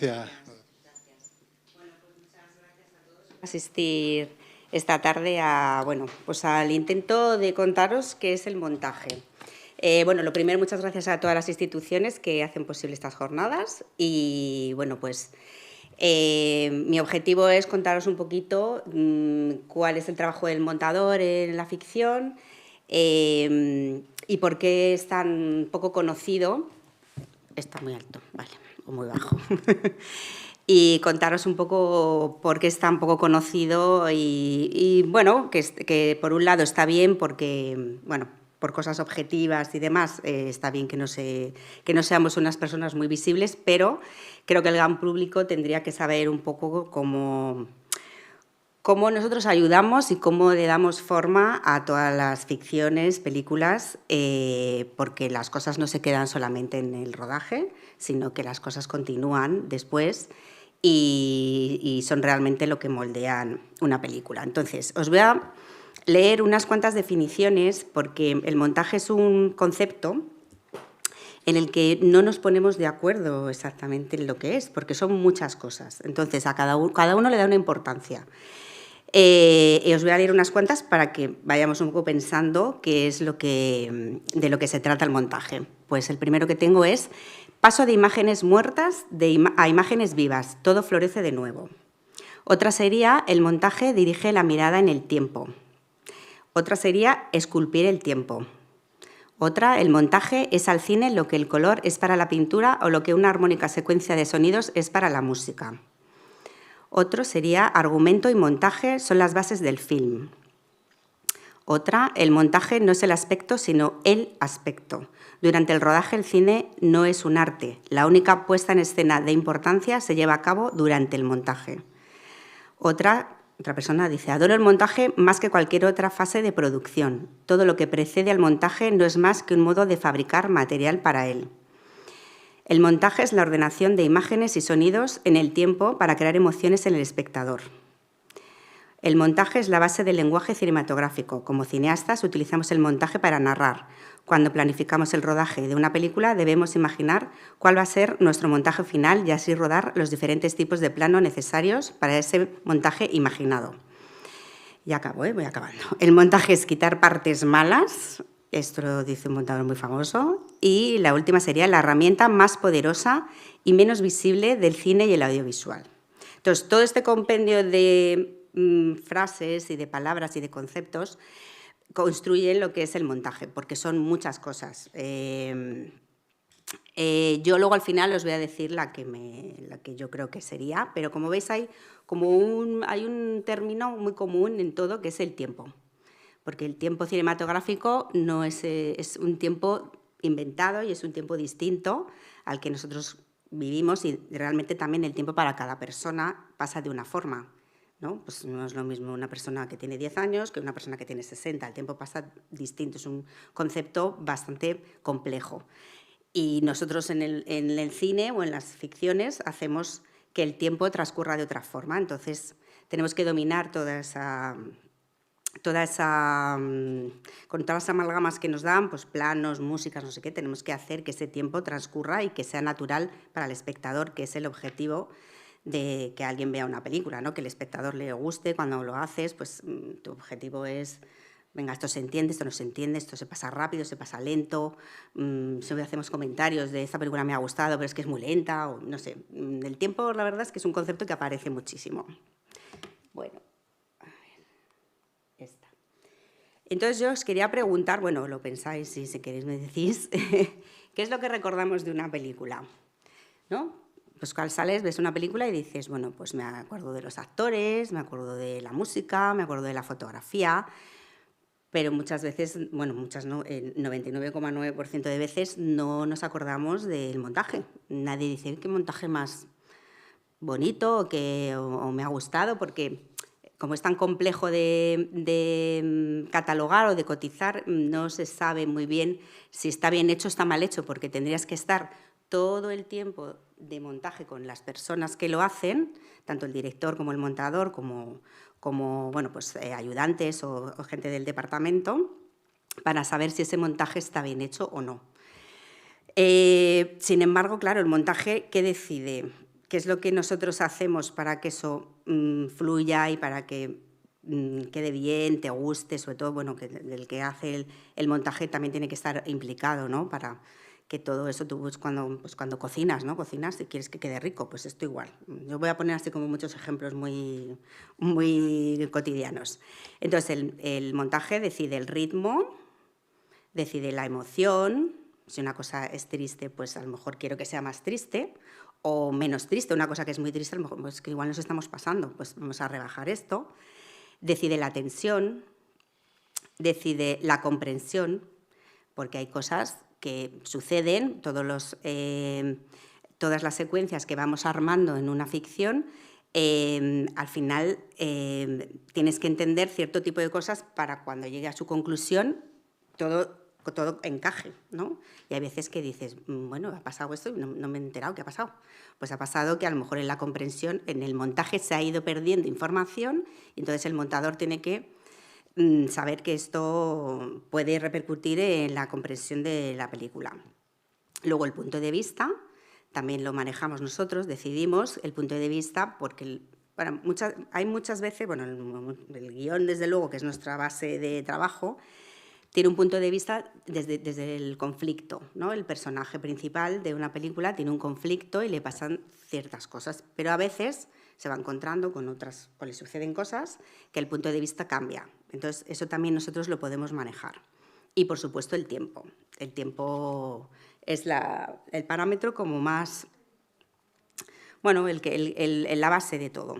Gracias. Asistir esta tarde al intento de contaros qué es el montaje. Lo primero, muchas gracias a todas las instituciones que hacen posible estas jornadas y, mi objetivo es contaros un poquito cuál es el trabajo del montador en la ficción y por qué es tan poco conocido. Está muy alto, vale, o muy bajo. Y contaros un poco por qué es tan poco conocido que por un lado está bien porque, por cosas objetivas y demás, está bien que no seamos unas personas muy visibles, pero creo que el gran público tendría que saber un poco cómo nosotros ayudamos y cómo le damos forma a todas las ficciones, películas, porque las cosas no se quedan solamente en el rodaje, sino que las cosas continúan después y son realmente lo que moldean una película. Entonces, os voy a leer unas cuantas definiciones porque el montaje es un concepto en el que no nos ponemos de acuerdo exactamente en lo que es, porque son muchas cosas. Entonces, a cada uno le da una importancia. Os voy a leer unas cuantas para que vayamos un poco pensando qué es de lo que se trata el montaje. Pues el primero que tengo es paso de imágenes muertas a imágenes vivas, todo florece de nuevo. Otra sería el montaje dirige la mirada en el tiempo. Otra sería esculpir el tiempo. Otra, el montaje es al cine lo que el color es para la pintura o lo que una armónica secuencia de sonidos es para la música. Otro sería argumento y montaje son las bases del film. Otra, el montaje no es el aspecto, sino el aspecto. Durante el rodaje el cine no es un arte. La única puesta en escena de importancia se lleva a cabo durante el montaje. Otra persona dice, adoro el montaje más que cualquier otra fase de producción. Todo lo que precede al montaje no es más que un modo de fabricar material para él. El montaje es la ordenación de imágenes y sonidos en el tiempo para crear emociones en el espectador. El montaje es la base del lenguaje cinematográfico. Como cineastas utilizamos el montaje para narrar. Cuando planificamos el rodaje de una película debemos imaginar cuál va a ser nuestro montaje final y así rodar los diferentes tipos de plano necesarios para ese montaje imaginado. Ya acabo, voy acabando. El montaje es quitar partes malas. Esto lo dice un montador muy famoso. Y la última sería la herramienta más poderosa y menos visible del cine y el audiovisual. Entonces, todo este compendio de frases y de palabras y de conceptos construyen lo que es el montaje, porque son muchas cosas. Yo luego al final os voy a decir la que yo creo que sería, pero como veis hay un término muy común en todo que es el tiempo. Porque el tiempo cinematográfico no es un tiempo inventado y es un tiempo distinto al que nosotros vivimos y realmente también el tiempo para cada persona pasa de una forma, ¿no? Pues no es lo mismo una persona que tiene 10 años que una persona que tiene 60. El tiempo pasa distinto, es un concepto bastante complejo. Y nosotros en el cine o en las ficciones hacemos que el tiempo transcurra de otra forma. Entonces tenemos que dominar con todas las amalgamas que nos dan, pues planos, músicas, no sé qué, tenemos que hacer que ese tiempo transcurra y que sea natural para el espectador, que es el objetivo de que alguien vea una película, ¿no? Que el espectador le guste cuando lo haces, pues tu objetivo es, venga, esto se entiende, esto no se entiende, esto se pasa rápido, se pasa lento, siempre hacemos comentarios de esta película me ha gustado, pero es que es muy lenta, o no sé. El tiempo, la verdad, es que es un concepto que aparece muchísimo. Bueno. Entonces yo os quería preguntar, lo pensáis y si queréis me decís, ¿qué es lo que recordamos de una película? ¿No? Pues cuando sales, ves una película y dices, pues me acuerdo de los actores, me acuerdo de la música, me acuerdo de la fotografía, pero muchas veces, muchas no, el 99,9% de veces no nos acordamos del montaje. Nadie dice, ¿qué montaje más bonito o me ha gustado? Porque como es tan complejo de catalogar o de cotizar, no se sabe muy bien si está bien hecho o está mal hecho, porque tendrías que estar todo el tiempo de montaje con las personas que lo hacen, tanto el director como el montador, como ayudantes o gente del departamento, para saber si ese montaje está bien hecho o no. Sin embargo, claro, el montaje, ¿qué decide? qué es lo que nosotros hacemos para que eso fluya y para que quede bien, te guste, sobre todo, bueno, que el que hace el montaje también tiene que estar implicado, ¿no? Para que todo eso tú cuando cocinas, ¿no? Cocinas y quieres que quede rico, pues esto igual. Yo voy a poner así como muchos ejemplos muy, muy cotidianos. Entonces, el montaje decide el ritmo, decide la emoción. Si una cosa es triste, pues a lo mejor quiero que sea más triste o menos triste. Una cosa que es muy triste, a lo mejor pues que igual nos estamos pasando, pues vamos a rebajar esto. Decide la tensión, decide la comprensión, porque hay cosas que suceden, todas las secuencias que vamos armando en una ficción, al final tienes que entender cierto tipo de cosas para cuando llegue a su conclusión todo encaje, ¿no? Y hay veces que dices, bueno, ha pasado esto y no me he enterado qué ha pasado. Pues ha pasado que a lo mejor en la comprensión, en el montaje se ha ido perdiendo información y entonces el montador tiene que saber que esto puede repercutir en la comprensión de la película. Luego el punto de vista, también lo manejamos nosotros, decidimos el punto de vista porque hay muchas veces, bueno, el guión desde luego, que es nuestra base de trabajo, tiene un punto de vista desde el conflicto, ¿no? El personaje principal de una película tiene un conflicto y le pasan ciertas cosas, pero a veces se va encontrando con otras, o le suceden cosas que el punto de vista cambia. Entonces, eso también nosotros lo podemos manejar. Y, por supuesto, el tiempo. El tiempo es el parámetro como más, bueno, la base de todo.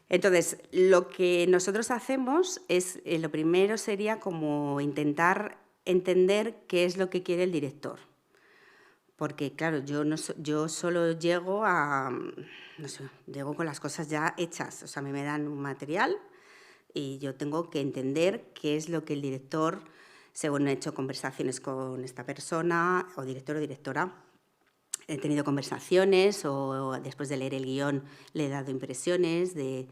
Entonces, lo que nosotros hacemos es, lo primero sería como intentar entender qué es lo que quiere el director. Porque, claro, yo solo llego llego con las cosas ya hechas. O sea, a mí me dan un material y yo tengo que entender qué es lo que el director, según he hecho conversaciones con esta persona, o director o directora, he tenido conversaciones o después de leer el guión le he dado impresiones de,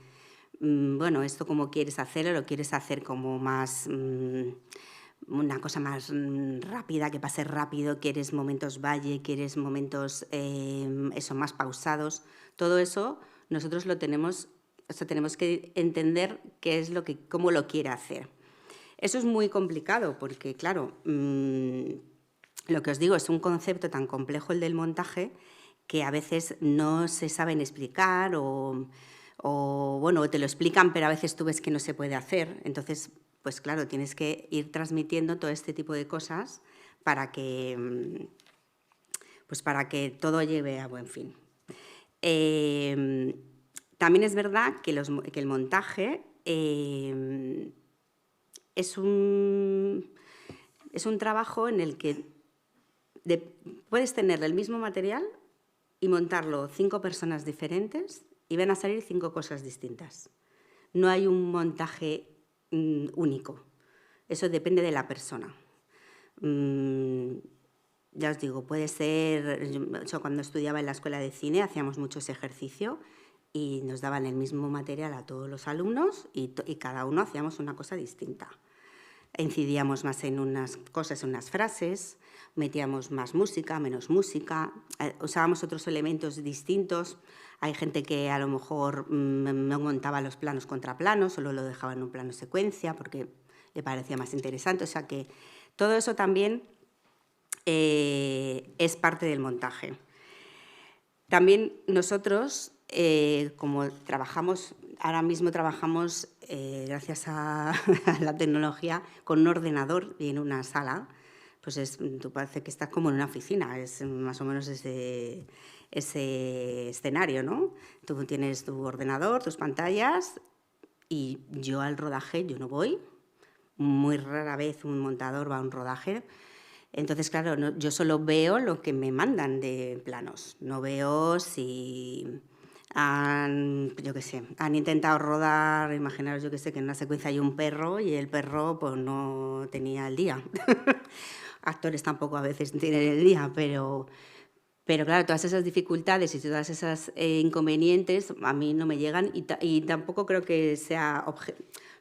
bueno, esto cómo quieres hacerlo, lo quieres hacer como más, una cosa más rápida, que pase rápido, quieres momentos valle, quieres momentos más pausados. Todo eso nosotros lo tenemos, o sea, tenemos que entender qué es cómo lo quiere hacer. Eso es muy complicado porque, claro, lo que os digo, es un concepto tan complejo el del montaje que a veces no se saben explicar o bueno, te lo explican, pero a veces tú ves que no se puede hacer. Entonces, pues claro, tienes que ir transmitiendo todo este tipo de cosas para que todo lleve a buen fin. También es verdad que el montaje es un trabajo en el que puedes tener el mismo material y montarlo 5 personas diferentes y van a salir 5 cosas distintas. No hay un montaje único. Eso depende de la persona. Ya os digo, puede ser... Yo cuando estudiaba en la escuela de cine hacíamos mucho ese ejercicio y nos daban el mismo material a todos los alumnos y cada uno hacíamos una cosa distinta. Incidíamos más en unas cosas, en unas frases, metíamos más música, menos música, usábamos otros elementos distintos. Hay gente que a lo mejor no montaba los planos contra planos, solo lo dejaba en un plano secuencia porque le parecía más interesante. O sea que todo eso también es parte del montaje. También nosotros, como ahora mismo trabajamos, gracias a la tecnología, con un ordenador y en una sala, pues tú parece que estás como en una oficina, es más o menos ese escenario, ¿no? Tú tienes tu ordenador, tus pantallas, y yo al rodaje yo no voy. Muy rara vez un montador va a un rodaje. Entonces, claro, yo solo veo lo que me mandan de planos. No veo si han intentado rodar, imaginaros, que en una secuencia hay un perro y el perro pues no tenía el día. Actores tampoco a veces tienen el día, pero claro, todas esas dificultades y todas esas inconvenientes a mí no me llegan y tampoco creo que sea... O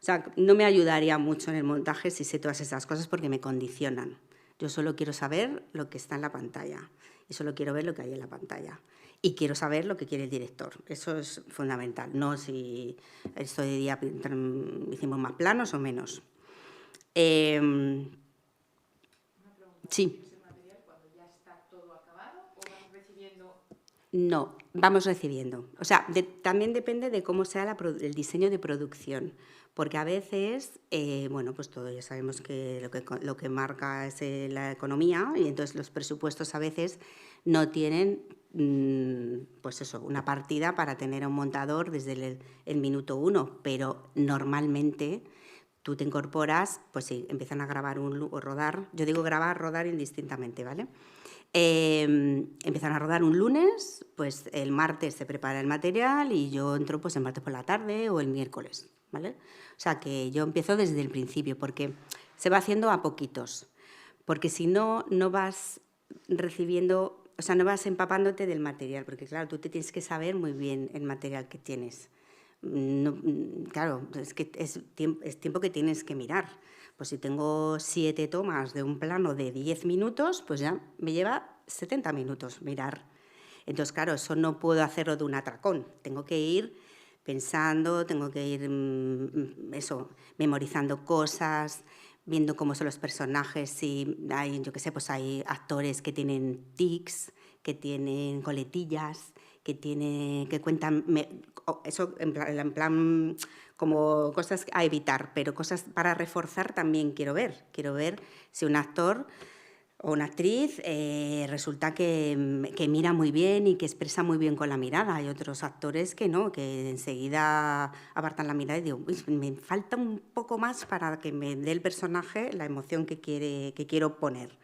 sea, no me ayudaría mucho en el montaje si sé todas esas cosas porque me condicionan. Yo solo quiero saber lo que está en la pantalla y solo quiero ver lo que hay en la pantalla. y quiero saber lo que quiere el director. Eso es fundamental, no si esto de día hicimos más planos o menos. Sí. No, vamos recibiendo. O sea, también depende de cómo sea el diseño de producción, porque a veces, bueno, pues todo ya sabemos que lo que marca es la economía y entonces los presupuestos a veces no tienen, pues eso, una partida para tener a un montador desde el minuto 1, pero normalmente tú te incorporas, pues sí, empiezan a grabar o rodar. Yo digo grabar, rodar indistintamente, ¿vale? Empiezan a rodar un lunes, pues el martes se prepara el material y yo entro pues el martes por la tarde o el miércoles, ¿vale? O sea que yo empiezo desde el principio porque se va haciendo a poquitos, porque si no, no vas recibiendo, o sea, no vas empapándote del material, porque claro, tú te tienes que saber muy bien el material que tienes. No, claro, es que es tiempo que tienes que mirar. Pues si tengo 7 tomas de un plano de 10 minutos, pues ya me lleva 70 minutos mirar. Entonces, claro, eso no puedo hacerlo de un atracón. Tengo que ir pensando, tengo que ir memorizando cosas, viendo cómo son los personajes, si hay, yo qué sé, pues hay actores que tienen tics, que tienen coletillas, que cuentan, eso en plan como cosas a evitar, pero cosas para reforzar también quiero ver si un actor o una actriz resulta que mira muy bien y que expresa muy bien con la mirada. Hay otros actores que no, que enseguida apartan la mirada y digo, me falta un poco más para que me dé el personaje la emoción que quiero poner.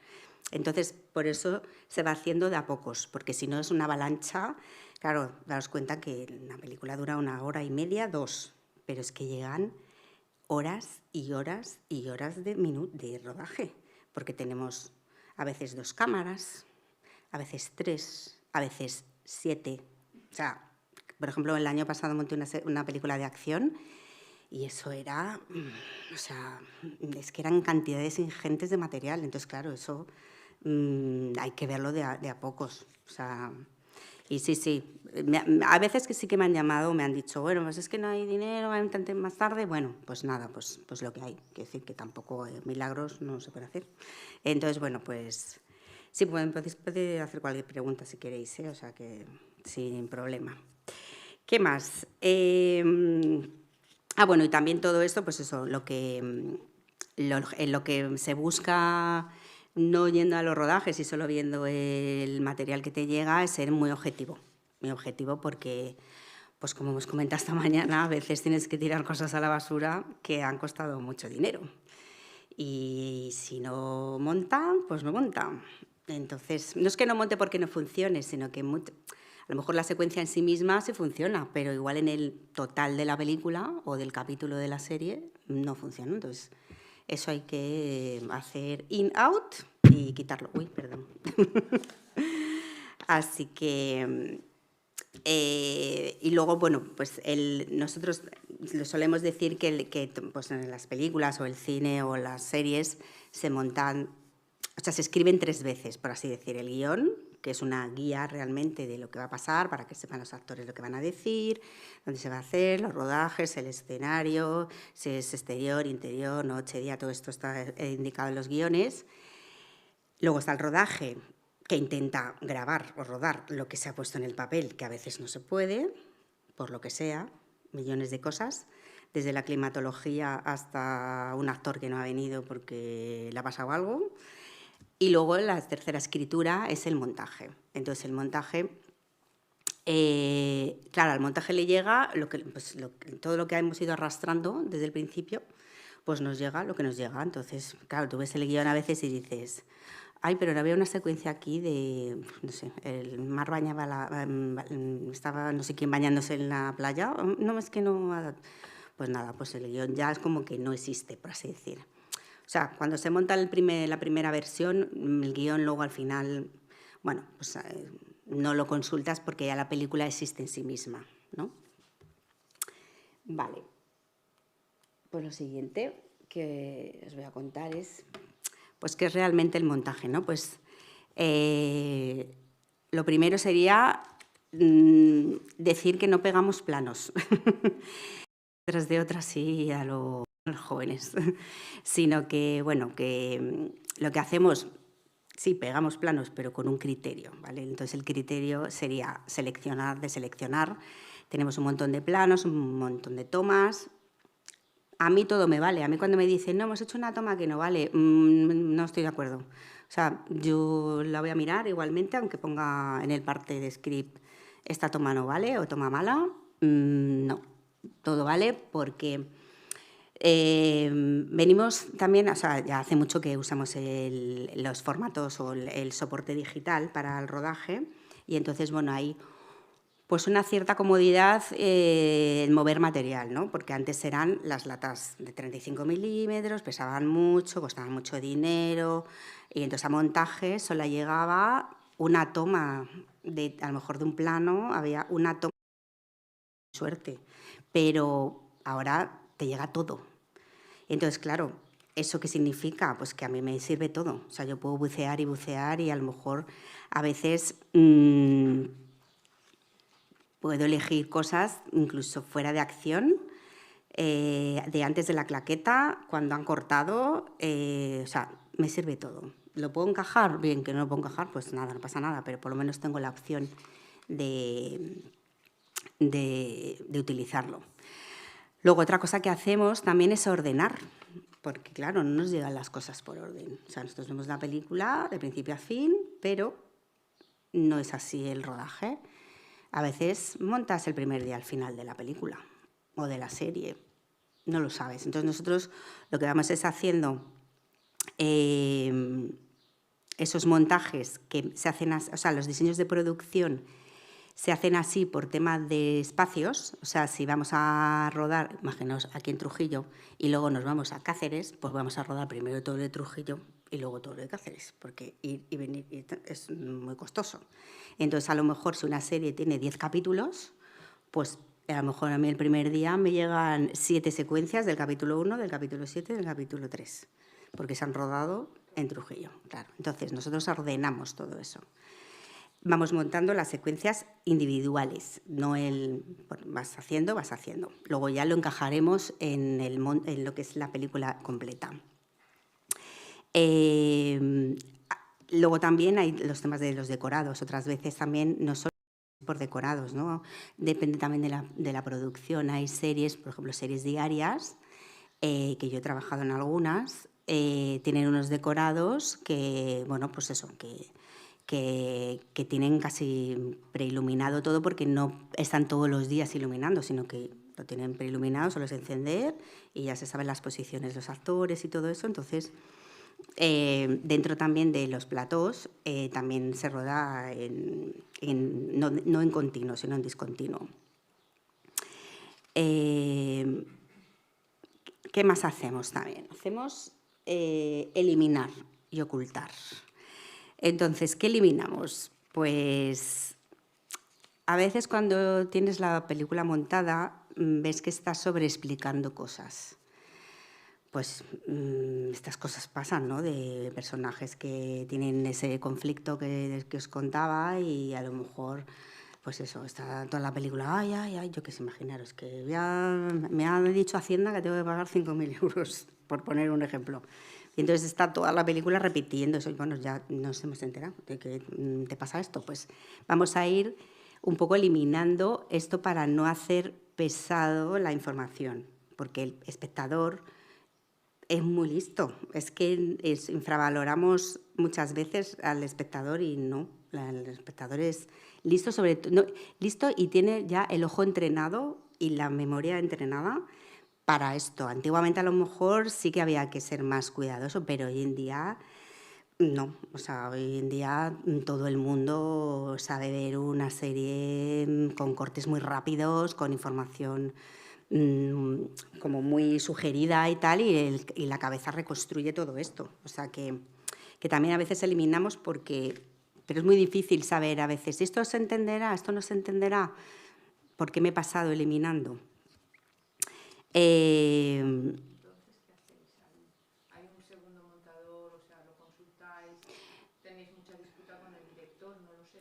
Entonces, por eso se va haciendo de a pocos, porque si no es una avalancha. Claro, daos cuenta que la película dura 1 hora y media, 2, pero es que llegan horas y horas y horas de rodaje, porque tenemos a veces 2 cámaras, a veces 3, a veces 7. O sea, por ejemplo, el año pasado monté una película de acción y eso era, o sea, es que eran cantidades ingentes de material. Entonces, claro, eso hay que verlo de a pocos. O sea, y sí, a veces que sí que me han llamado, me han dicho, bueno, pues es que no hay dinero, hay un tanto más tarde. Bueno, pues nada, pues lo que hay. Quiero decir que tampoco milagros no se puede hacer. Entonces, bueno, pues sí, podéis hacer cualquier pregunta si queréis, o sea que sin problema. ¿Qué más? Bueno, y también todo esto, pues eso, lo que se busca, no yendo a los rodajes y solo viendo el material que te llega, es ser muy objetivo porque, pues como hemos comentado esta mañana, a veces tienes que tirar cosas a la basura que han costado mucho dinero. Y si no montan, pues no montan. Entonces, no es que no monte porque no funcione, sino que a lo mejor la secuencia en sí misma sí funciona, pero igual en el total de la película o del capítulo de la serie no funciona. Entonces, eso hay que hacer in-out y quitarlo. Uy, perdón. Así que... y luego, bueno, pues nosotros lo solemos decir que pues en las películas o el cine o las series se montan, o sea, se escriben 3 veces, por así decir, el guión, que es una guía realmente de lo que va a pasar para que sepan los actores lo que van a decir, dónde se va a hacer, los rodajes, el escenario, si es exterior, interior, noche, día, todo esto está indicado en los guiones. Luego está el rodaje, que intenta grabar o rodar lo que se ha puesto en el papel, que a veces no se puede, por lo que sea, millones de cosas, desde la climatología hasta un actor que no ha venido porque le ha pasado algo. Y luego la tercera escritura es el montaje. Entonces el montaje, claro, al montaje le llega todo lo que hemos ido arrastrando desde el principio, pues nos llega lo que nos llega. Entonces, claro, tú ves el guión a veces y dices, ay, pero no había una secuencia aquí de, no sé, el mar bañaba estaba no sé quién bañándose en la playa. No, es que no... Pues nada, pues el guión ya es como que no existe, por así decir. O sea, cuando se monta la primera versión, el guión luego al final, bueno, pues no lo consultas porque ya la película existe en sí misma, ¿no? Vale. Pues lo siguiente que os voy a contar es, pues, qué es realmente el montaje, ¿no? Pues lo primero sería decir que no pegamos planos tras de otras sí a los jóvenes, sino que, bueno, que lo que hacemos, sí, pegamos planos, pero con un criterio, ¿vale? Entonces el criterio sería seleccionar, deseleccionar. Tenemos un montón de planos, un montón de tomas. A mí todo me vale. A mí cuando me dicen, no, hemos hecho una toma que no vale, no estoy de acuerdo. O sea, yo la voy a mirar igualmente, aunque ponga en el parte de script, esta toma no vale o toma mala. No, todo vale porque venimos también, o sea, ya hace mucho que usamos los formatos o el soporte digital para el rodaje y entonces, bueno, hay pues una cierta comodidad en mover material, ¿no? Porque antes eran las latas de 35 milímetros, pesaban mucho, costaban mucho dinero y entonces a montaje solo llegaba una toma, a lo mejor de un plano, había una toma de suerte, pero ahora te llega todo. Entonces, claro, ¿eso qué significa? Pues que a mí me sirve todo. O sea, yo puedo bucear y a lo mejor a veces puedo elegir cosas incluso fuera de acción, de antes de la claqueta, cuando han cortado, o sea, me sirve todo. ¿Lo puedo encajar? Bien, que no lo puedo encajar, pues nada, no pasa nada, pero por lo menos tengo la opción de utilizarlo. Luego, otra cosa que hacemos también es ordenar, porque claro, no nos llegan las cosas por orden. O sea, nosotros vemos la película de principio a fin, pero no es así el rodaje. A veces montas el primer día al final de la película o de la serie, no lo sabes. Entonces nosotros lo que vamos es haciendo esos montajes que se hacen, o sea, los diseños de producción se hacen así por tema de espacios. O sea, si vamos a rodar, imaginaos aquí en Trujillo, y luego nos vamos a Cáceres, pues vamos a rodar primero todo lo de Trujillo y luego todo lo de Cáceres, porque ir y venir es muy costoso. Entonces, a lo mejor si una serie tiene 10 capítulos, pues a lo mejor a mí el primer día me llegan 7 secuencias del capítulo 1, del capítulo 7 y del capítulo 3, porque se han rodado en Trujillo, claro. Entonces, nosotros ordenamos todo eso. Vamos montando las secuencias individuales, no vas haciendo. Luego ya lo encajaremos en lo que es la película completa. Luego también hay los temas de los decorados. Otras veces también no solo por decorados, ¿no? Depende también de la producción. Hay series, por ejemplo, series diarias, que yo he trabajado en algunas, tienen unos decorados que, bueno, pues eso, que tienen casi preiluminado todo porque no están todos los días iluminando, sino que lo tienen preiluminado, solo es encender y ya se saben las posiciones de los actores y todo eso. Entonces, dentro también de los platós, también se roda no en continuo, sino en discontinuo. ¿Qué más hacemos también? Hacemos eliminar y ocultar. Entonces, ¿qué eliminamos? Pues a veces cuando tienes la película montada ves que estás sobreexplicando cosas. Pues estas cosas pasan, ¿no? De personajes que tienen ese conflicto que os contaba y a lo mejor, pues eso, está toda la película, ay, yo qué sé, imaginaros, que me ha dicho Hacienda que tengo que pagar 5.000 euros, por poner un ejemplo. Y entonces está toda la película repitiendo eso. Y bueno, ya nos hemos enterado de que te pasa esto. Pues vamos a ir un poco eliminando esto para no hacer pesado la información, porque el espectador es muy listo. Es que infravaloramos muchas veces al espectador y no. El espectador es listo, listo y tiene ya el ojo entrenado y la memoria entrenada para esto. Antiguamente a lo mejor sí que había que ser más cuidadoso, pero hoy en día no. O sea, hoy en día todo el mundo sabe ver una serie con cortes muy rápidos, con información como muy sugerida y tal, y la cabeza reconstruye todo esto. O sea, que también a veces eliminamos porque... Pero es muy difícil saber a veces, ¿esto se entenderá? ¿Esto no se entenderá? ¿Por qué me he pasado eliminando? Entonces, ¿qué hacéis ahí? ¿Hay un segundo montador? O sea, ¿lo consultáis? ¿Tenéis mucha disputa con el director? No lo sé.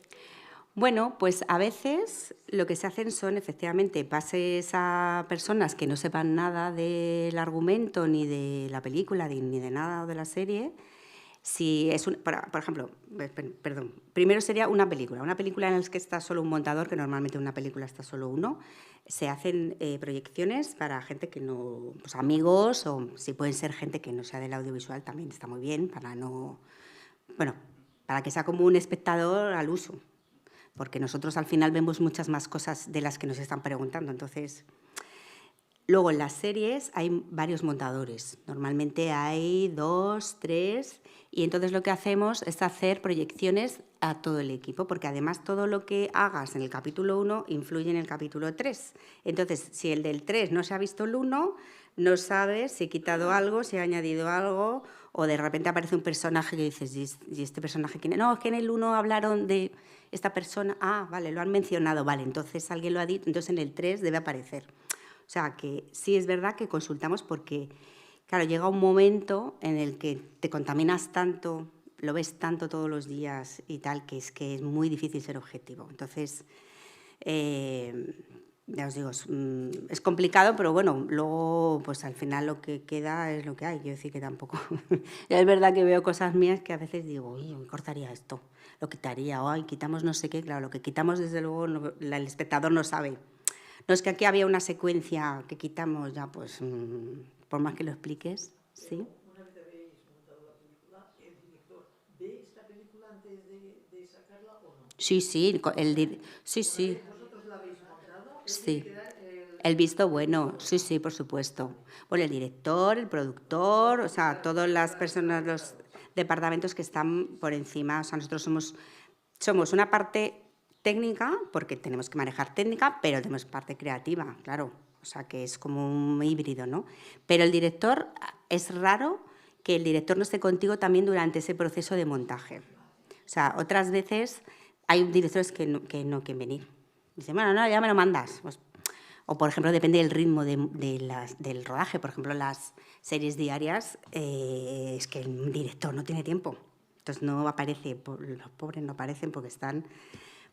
Bueno, pues a veces lo que se hacen son efectivamente pases a personas que no sepan nada del argumento, ni de la película, ni de nada de la serie. Si es por ejemplo, perdón, primero sería una película en la que está solo un montador, que normalmente en una película está solo uno. Se hacen proyecciones para gente que no, pues amigos, o si pueden ser gente que no sea del audiovisual, también está muy bien, para no, bueno, para que sea como un espectador al uso, porque nosotros al final vemos muchas más cosas de las que nos están preguntando, entonces. Luego en las series hay varios montadores, normalmente hay 2, 3, y entonces lo que hacemos es hacer proyecciones a todo el equipo, porque además todo lo que hagas en el capítulo 1 influye en el capítulo 3. Entonces, si el del 3 no se ha visto el 1, no sabes si he quitado algo, si he añadido algo, o de repente aparece un personaje que dices, ¿y este personaje quién es? No, es que en el 1 hablaron de esta persona, vale, lo han mencionado, vale, entonces alguien lo ha dicho, entonces en el 3 debe aparecer. O sea, que sí es verdad que consultamos porque, claro, llega un momento en el que te contaminas tanto, lo ves tanto todos los días y tal, que es muy difícil ser objetivo. Entonces, ya os digo, es complicado, pero bueno, luego pues al final lo que queda es lo que hay. Quiero decir que tampoco... Es verdad que veo cosas mías que a veces digo, oye, me cortaría esto, lo quitaría, o quitamos no sé qué. Claro, lo que quitamos desde luego el espectador no sabe. No, es que aquí había una secuencia que quitamos ya, pues, por más que lo expliques, ¿sí? Una vez habéis montado la película, ¿el director ve esta película antes de sacarla o no? Sí, sí, sí, sí. ¿Vosotros la habéis montado? Sí. El visto bueno, sí, sí, por supuesto. Bueno, el director, el productor, o sea, todas las personas, los departamentos que están por encima, o sea, nosotros somos una parte técnica, porque tenemos que manejar técnica, pero tenemos parte creativa, claro. O sea, que es como un híbrido, ¿no? Pero el director, es raro que el director no esté contigo también durante ese proceso de montaje. O sea, otras veces hay directores que no quieren venir. Dicen, bueno, no, ya me lo mandas. Pues, o, por ejemplo, depende del ritmo del rodaje. Por ejemplo, las series diarias, es que el director no tiene tiempo. Entonces no aparece, los pobres no aparecen porque están...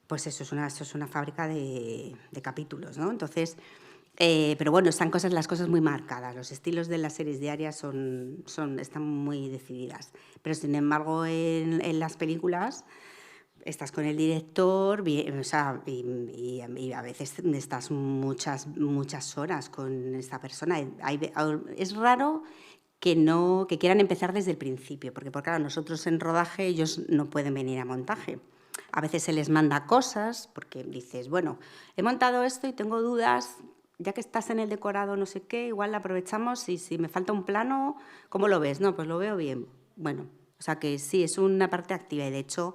Pues eso es una fábrica de capítulos, ¿no? Entonces, pero bueno, están las cosas muy marcadas. Los estilos de las series diarias están muy decididas. Pero, sin embargo, en las películas estás con el director, o sea, y a veces estás muchas horas con esta persona. Es raro que quieran empezar desde el principio, porque claro, nosotros en rodaje ellos no pueden venir a montaje. A veces se les manda cosas porque dices, bueno, he montado esto y tengo dudas, ya que estás en el decorado no sé qué, igual la aprovechamos y si me falta un plano, ¿cómo lo ves? No, pues lo veo bien. Bueno, o sea que sí, es una parte activa y de hecho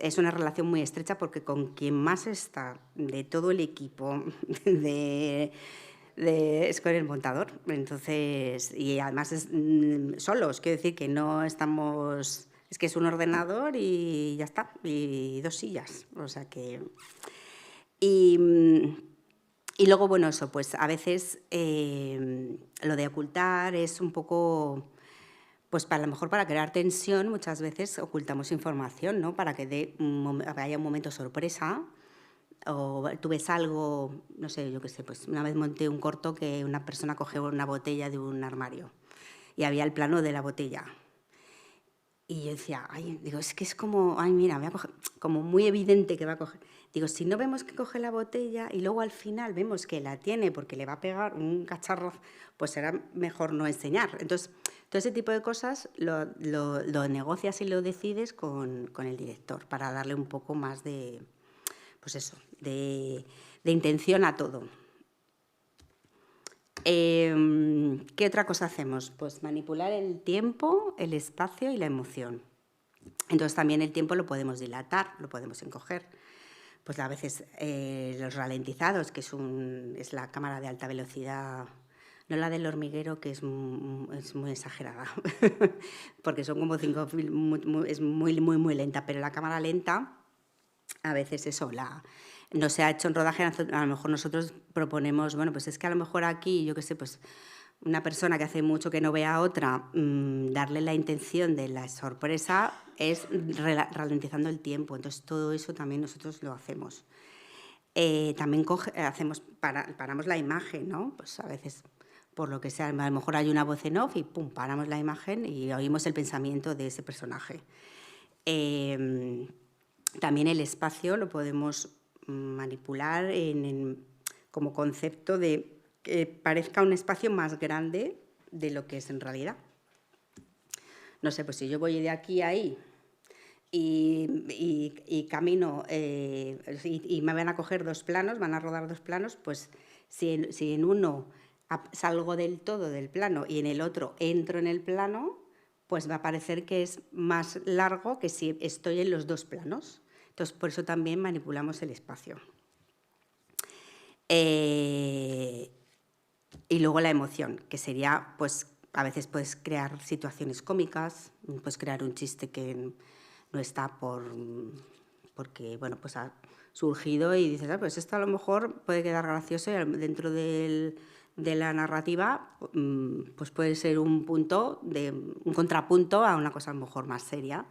es una relación muy estrecha porque con quien más está de todo el equipo es con el montador. Entonces, y además solos, quiero decir que no estamos... Es que es un ordenador y ya está, y 2 sillas, o sea que... Y luego, bueno, eso, pues a veces lo de ocultar es un poco... Pues a lo mejor para crear tensión muchas veces ocultamos información, ¿no? Para que haya un momento sorpresa, o tú ves algo, no sé, yo qué sé, pues una vez monté un corto que una persona cogió una botella de un armario y había el plano de la botella. Y yo decía, digo, es que es como, mira, voy a coger, como muy evidente que va a coger. Digo, si no vemos que coge la botella y luego al final vemos que la tiene porque le va a pegar un cacharro, pues será mejor no enseñar. Entonces, todo ese tipo de cosas lo negocias y lo decides con el director para darle un poco más de, pues eso, de intención a todo. ¿Qué otra cosa hacemos? Pues manipular el tiempo, el espacio y la emoción. Entonces también el tiempo lo podemos dilatar, lo podemos encoger. Pues a veces los ralentizados, que es la cámara de alta velocidad, no la del hormiguero, que es muy exagerada, porque son como 5, es muy lenta, pero la cámara lenta, a veces eso, no se ha hecho en rodaje, a lo mejor nosotros proponemos, bueno, pues es que a lo mejor aquí, yo qué sé, pues una persona que hace mucho que no ve a otra, darle la intención de la sorpresa es ralentizando el tiempo. Entonces, todo eso también nosotros lo hacemos. También paramos la imagen, ¿no? Pues a veces, por lo que sea, a lo mejor hay una voz en off y pum, paramos la imagen y oímos el pensamiento de ese personaje. También el espacio lo podemos manipular como concepto de que parezca un espacio más grande de lo que es en realidad. No sé, pues si yo voy de aquí a ahí y camino y me van a coger 2 planos, van a rodar 2 planos, pues si en uno salgo del todo del plano y en el otro entro en el plano, pues va a parecer que es más largo que si estoy en los 2 planos. Entonces, por eso también manipulamos el espacio. Y luego la emoción, que sería, pues, a veces puedes crear situaciones cómicas, puedes crear un chiste que no está porque, bueno, pues ha surgido y dices, pues esto a lo mejor puede quedar gracioso y dentro de la narrativa, pues puede ser un contrapunto a una cosa a lo mejor más seria.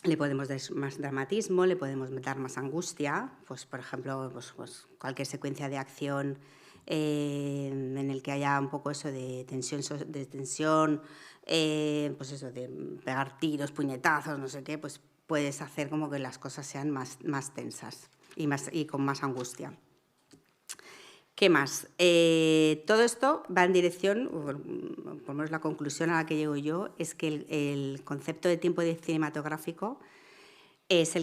Le podemos dar más dramatismo, le podemos dar más angustia, pues por ejemplo, pues cualquier secuencia de acción en el que haya un poco eso de tensión, pues eso de pegar tiros, puñetazos, no sé qué, pues puedes hacer como que las cosas sean más tensas y con más angustia. ¿Qué más? Todo esto va en dirección, por lo menos la conclusión a la que llego yo, es que el concepto de tiempo cinematográfico es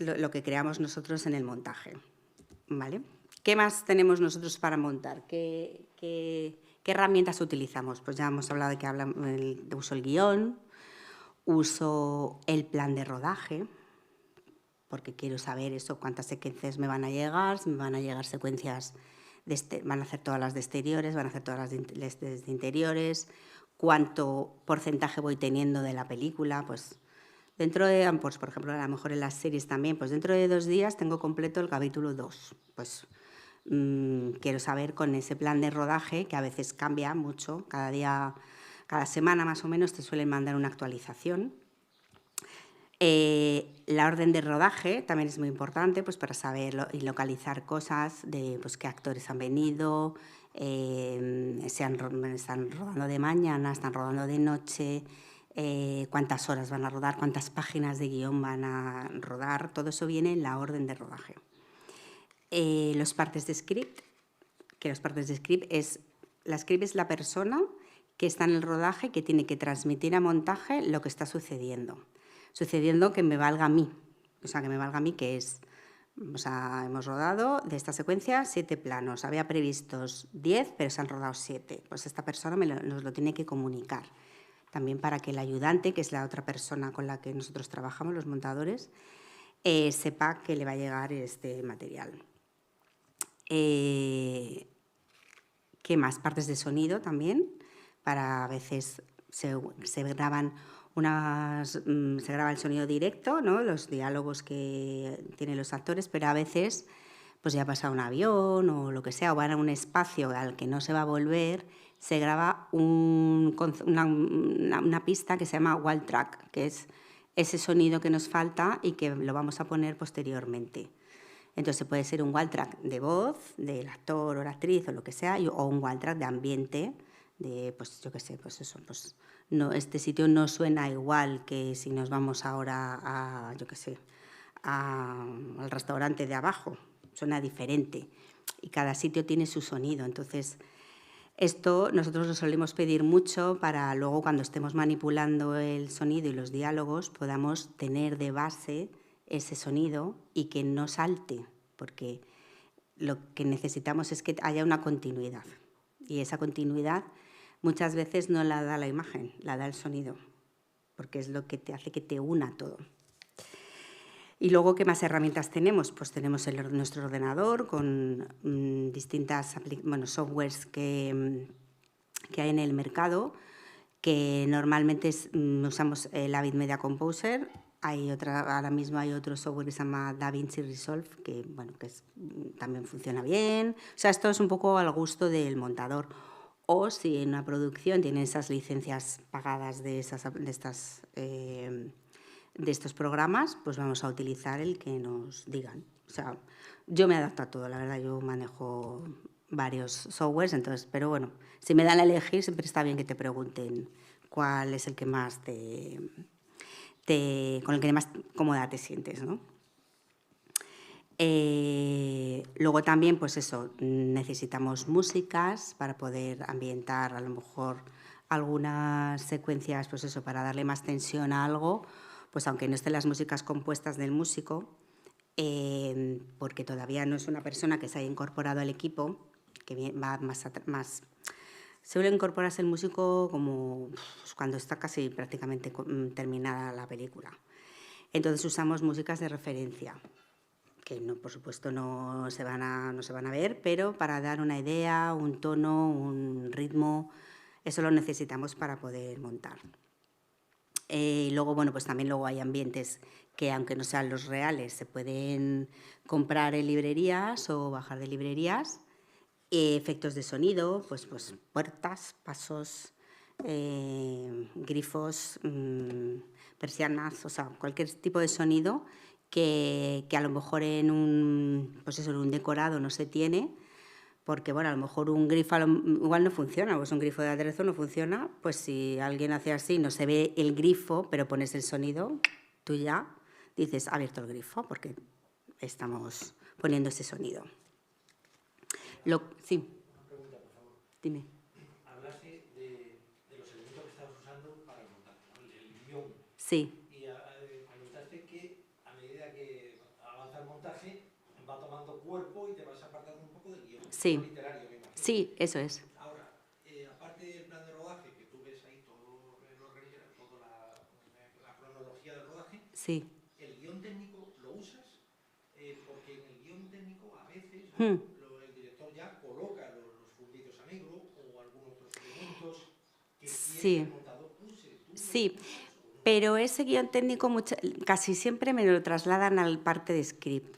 lo que creamos nosotros en el montaje. ¿Vale? ¿Qué más tenemos nosotros para montar? ¿Qué herramientas utilizamos? Pues ya hemos hablado de que uso el guión, uso el plan de rodaje, porque quiero saber eso, cuántas secuencias me van a llegar, si me van a llegar secuencias, van a hacer todas las de exteriores, van a hacer todas las de interiores, cuánto porcentaje voy teniendo de la película, pues dentro de, pues, por ejemplo, a lo mejor en las series también, pues dentro de 2 días tengo completo el capítulo 2, pues quiero saber con ese plan de rodaje, que a veces cambia mucho, cada semana más o menos te suelen mandar una actualización. La orden de rodaje también es muy importante, pues para saber y localizar cosas de pues, qué actores han venido, están rodando de mañana, están rodando de noche, cuántas horas van a rodar, cuántas páginas de guión van a rodar, todo eso viene en la orden de rodaje. Los partes de script, la script es la persona que está en el rodaje que tiene que transmitir a montaje lo que está sucediendo que me valga a mí, que es, o sea, hemos rodado de esta secuencia 7 planos, había previstos 10, pero se han rodado 7, pues esta persona nos lo tiene que comunicar, también para que el ayudante, que es la otra persona con la que nosotros trabajamos, los montadores, sepa que le va a llegar este material. ¿Qué más? Partes de sonido también, a veces se graban se graba el sonido directo, ¿no? Los diálogos que tienen los actores, pero a veces pues ya pasa un avión o lo que sea, o van a un espacio al que no se va a volver, se graba una pista que se llama wall track, que es ese sonido que nos falta y que lo vamos a poner posteriormente. Entonces puede ser un wall track de voz, del actor o la actriz o lo que sea, o un wall track de ambiente, de, pues yo qué sé, pues eso, pues no, este sitio no suena igual que si nos vamos ahora yo qué sé, al restaurante de abajo, suena diferente y cada sitio tiene su sonido. Entonces, esto nosotros lo solemos pedir mucho para luego cuando estemos manipulando el sonido y los diálogos podamos tener de base ese sonido y que no salte, porque lo que necesitamos es que haya una continuidad y esa continuidad muchas veces no la da la imagen, la da el sonido, porque es lo que te hace que te una todo. Y luego, ¿qué más herramientas tenemos? Pues tenemos nuestro ordenador con distintas softwares que hay en el mercado, que normalmente usamos el Avid Media Composer. Ahora mismo hay otro software que se llama DaVinci Resolve, que también funciona bien. O sea, esto es un poco al gusto del montador. O si en una producción tienen esas licencias pagadas de estas de estos programas, pues vamos a utilizar el que nos digan. O sea, yo me adapto a todo, la verdad, yo manejo varios softwares, entonces, pero bueno, si me dan a elegir, siempre está bien que te pregunten cuál es el que más con el que más cómoda te sientes, ¿no? Luego también, pues eso, necesitamos músicas para poder ambientar a lo mejor algunas secuencias, pues eso, para darle más tensión a algo, pues aunque no estén las músicas compuestas del músico, porque todavía no es una persona que se haya incorporado al equipo, que va más suele incorporarse el músico como pues, cuando está casi prácticamente terminada la película. Entonces usamos músicas de referencia, que no, por supuesto no se van a ver, pero para dar una idea, un tono, un ritmo, eso lo necesitamos para poder montar. Luego, bueno, pues también luego hay ambientes que, aunque no sean los reales, se pueden comprar en librerías o bajar de librerías. Efectos de sonido, pues puertas, pasos, grifos, persianas, o sea, cualquier tipo de sonido que a lo mejor en un decorado no se tiene, porque bueno, a lo mejor un grifo igual no funciona, pues un grifo de aderezo no funciona, pues si alguien hace así, no se ve el grifo, pero pones el sonido, tú ya dices, ha abierto el grifo, porque estamos poniendo ese sonido. Sí. Una pregunta, por favor. Dime. Hablaste de los elementos que estabas usando para el montaje, ¿no? El guión. Sí. Y comentaste que a medida que avanza el montaje va tomando cuerpo y te vas apartando un poco del guión. Sí. No literario, me imagino. Sí, eso es. Ahora, aparte del plan de rodaje, que tú ves ahí toda la cronología del rodaje, Sí. ¿el guión técnico lo usas? Porque en el guión técnico a veces el director ya coloca los fundidos a negro o algunos otros elementos que quiere que el montador use. Sí, pero ese guión técnico casi siempre me lo trasladan al parte de script.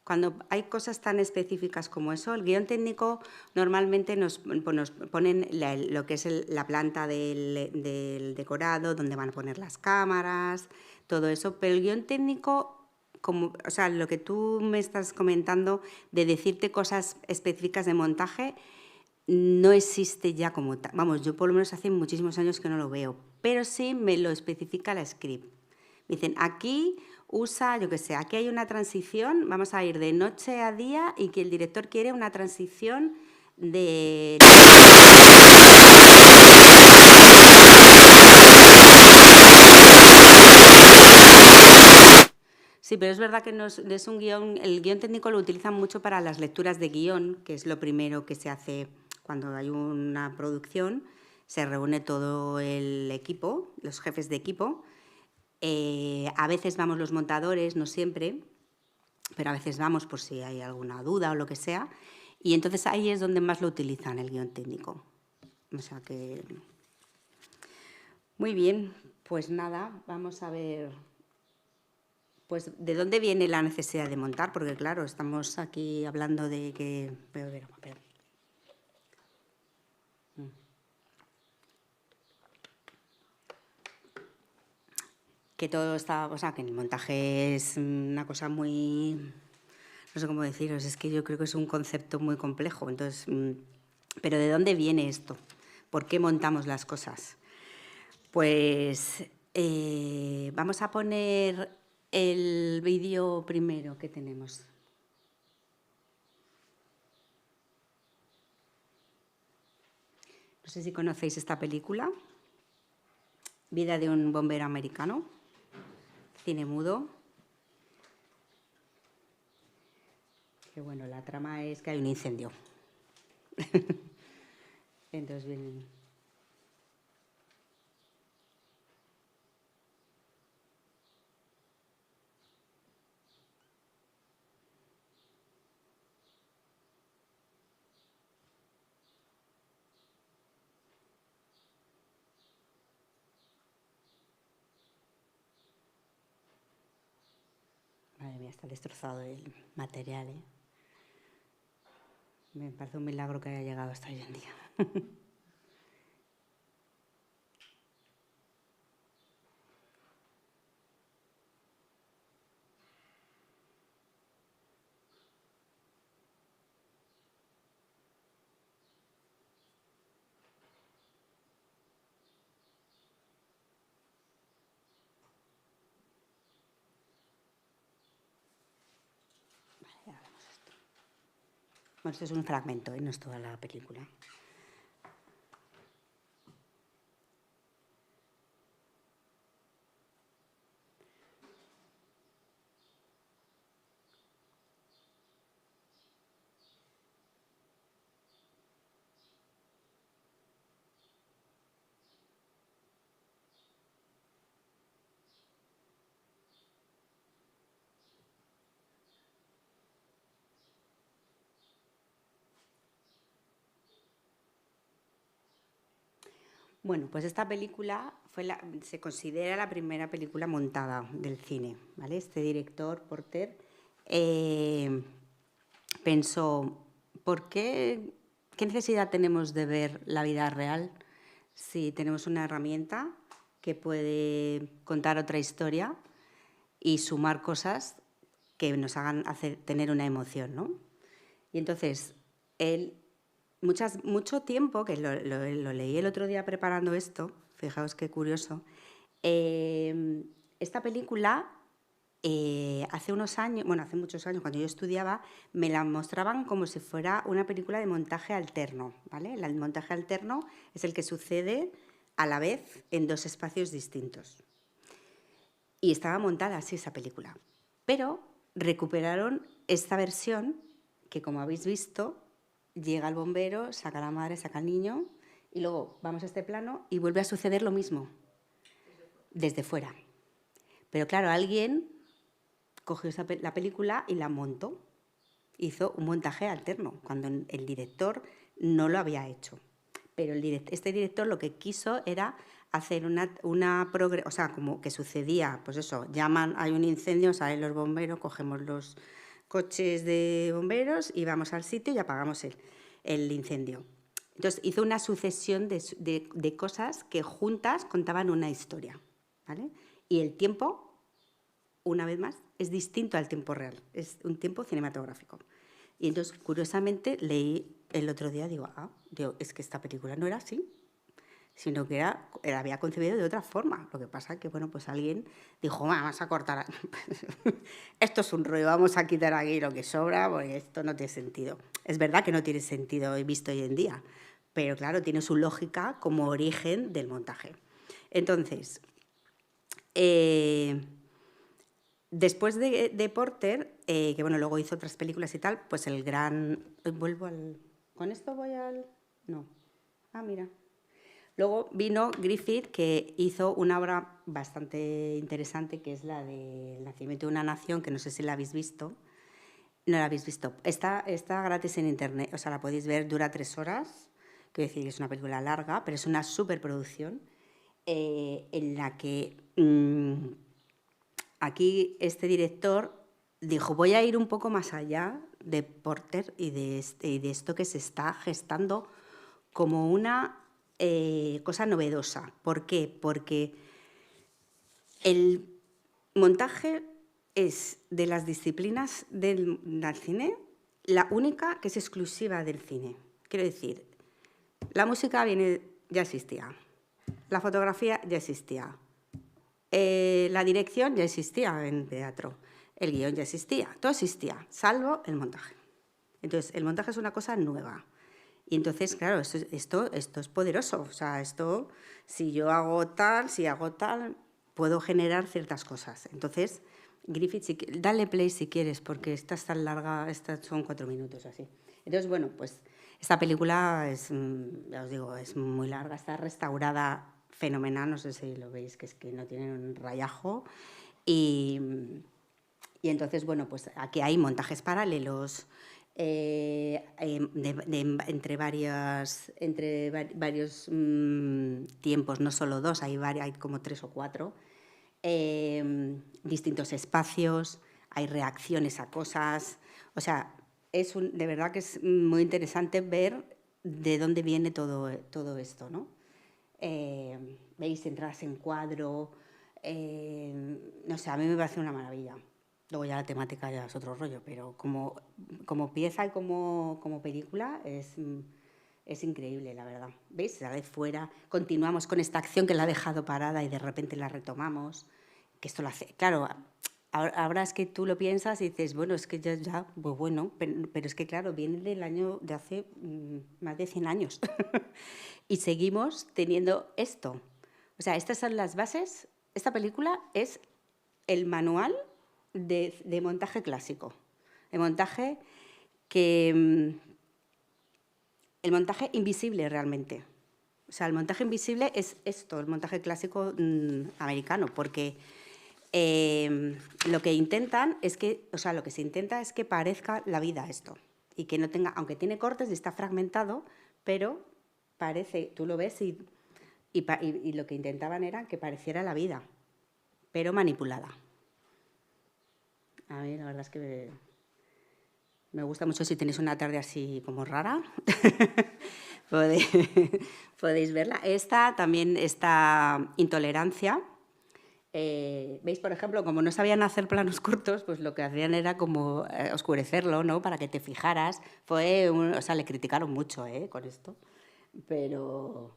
Cuando hay cosas tan específicas como eso, el guión técnico normalmente nos ponen lo que es la planta del decorado, donde van a poner las cámaras, todo eso, pero el guión técnico, o sea, lo que tú me estás comentando de decirte cosas específicas de montaje, no existe ya como tal. Vamos, yo por lo menos hace muchísimos años que no lo veo, pero sí me lo especifica la script. Me dicen, aquí usa, yo qué sé, aquí hay una transición, vamos a ir de noche a día y que el director quiere una transición de... Sí, pero es verdad que no es un guión, el guión técnico lo utilizan mucho para las lecturas de guión, que es lo primero que se hace cuando hay una producción, se reúne todo el equipo, los jefes de equipo. A veces vamos los montadores, no siempre, pero a veces vamos por si hay alguna duda o lo que sea. Y entonces ahí es donde más lo utilizan, el guión técnico. O sea que... Muy bien, pues nada, vamos a ver... Pues, ¿de dónde viene la necesidad de montar? Porque, claro, estamos aquí hablando de que... Que todo está... O sea, que el montaje es una cosa muy... No sé cómo deciros, es que yo creo que es un concepto muy complejo. Entonces, ¿pero de dónde viene esto? ¿Por qué montamos las cosas? Pues vamos a poner el vídeo primero que tenemos. No sé si conocéis esta película. Vida de un bombero americano. Cine mudo. Que bueno, la trama es que hay un incendio. Entonces vienen... Madre mía, está destrozado el material, ¿eh? Me parece un milagro que haya llegado hasta hoy en día. Bueno, esto es un fragmento, no es toda la película. Bueno, pues esta película se considera la primera película montada del cine, ¿vale? Este director, Porter, pensó, qué necesidad tenemos de ver la vida real si tenemos una herramienta que puede contar otra historia y sumar cosas que nos hagan tener una emoción, ¿no? Y entonces, él, mucho tiempo, que lo leí el otro día preparando esto, fijaos qué curioso, esta película, hace unos años, bueno, hace muchos años, cuando yo estudiaba, me la mostraban como si fuera una película de montaje alterno, ¿vale? El montaje alterno es el que sucede a la vez en dos espacios distintos. Y estaba montada así esa película. Pero recuperaron esta versión que, como habéis visto, llega el bombero, saca a la madre, saca al niño y luego vamos a este plano y vuelve a suceder lo mismo desde fuera. Pero claro, alguien cogió la película y la montó. Hizo un montaje alterno, cuando el director no lo había hecho. Pero este director lo que quiso era hacer o sea, como que sucedía, pues eso, hay un incendio, salen los bomberos, cogemos los coches de bomberos y vamos al sitio y apagamos el incendio. Entonces hizo una sucesión de cosas que juntas contaban una historia, ¿vale? Y el tiempo, una vez más, es distinto al tiempo real, es un tiempo cinematográfico. Y entonces, curiosamente, leí el otro día, digo, es que esta película no era así, sino que la había concebido de otra forma. Lo que pasa es que, bueno, pues alguien dijo, vamos a cortar, esto es un rollo, vamos a quitar aquí lo que sobra, porque esto no tiene sentido. Es verdad que no tiene sentido visto hoy en día, pero claro, tiene su lógica como origen del montaje. Entonces, después de Porter, que bueno, luego hizo otras películas y tal, pues el gran... ¿Con esto voy al...? No. Mira. Luego vino Griffith, que hizo una obra bastante interesante, que es la de El nacimiento de una nación, que no sé si la habéis visto. No la habéis visto. Está gratis en internet, o sea, la podéis ver, dura 3 horas. Quiero decir, es una película larga, pero es una superproducción en la que aquí este director dijo, voy a ir un poco más allá de Porter y de esto que se está gestando como una cosa novedosa. ¿Por qué? Porque el montaje es de las disciplinas del cine la única que es exclusiva del cine. Quiero decir, la música ya existía, la fotografía ya existía, la dirección ya existía en teatro, el guión ya existía, todo existía, salvo el montaje. Entonces, el montaje es una cosa nueva. Y entonces, claro, esto es poderoso. O sea, si yo hago tal, puedo generar ciertas cosas. Entonces, Griffith, dale play si quieres, porque esta es tan larga, son 4 minutos así. Entonces, bueno, pues esta película ya os digo, es muy larga, está restaurada fenomenal, no sé si lo veis, que es que no tiene un rayajo. Y entonces, bueno, pues aquí hay montajes paralelos, entre varios tiempos, no solo 2, hay como 3 o 4, distintos espacios, hay reacciones a cosas, o sea, de verdad que es muy interesante ver de dónde viene todo esto, ¿no? Veis entradas en cuadro, no sé, a mí me parece una maravilla. Luego ya la temática ya es otro rollo, pero como pieza y como película es increíble, la verdad. ¿Veis? Sale fuera, continuamos con esta acción que la ha dejado parada y de repente la retomamos. Que esto lo hace, claro, Ahora es que tú lo piensas y dices, bueno, es que ya pues bueno, pero es que claro, viene del año de hace más de 100 años y seguimos teniendo esto. O sea, estas son las bases, esta película es el manual de montaje clásico, el montaje el montaje invisible realmente. O sea, el montaje invisible es esto, el montaje clásico americano, porque lo que intentan es que, o sea, lo que se intenta es que parezca la vida esto y que no tenga, aunque tiene cortes y está fragmentado, pero parece, tú lo ves y lo que intentaban era que pareciera la vida, pero manipulada. A mí la verdad es que me gusta mucho. Si tenéis una tarde así como rara, podéis verla. Esta también, esta Intolerancia. ¿Veis? Por ejemplo, como no sabían hacer planos cortos, pues lo que hacían era como oscurecerlo, ¿no? Para que te fijaras. O sea, le criticaron mucho con esto, pero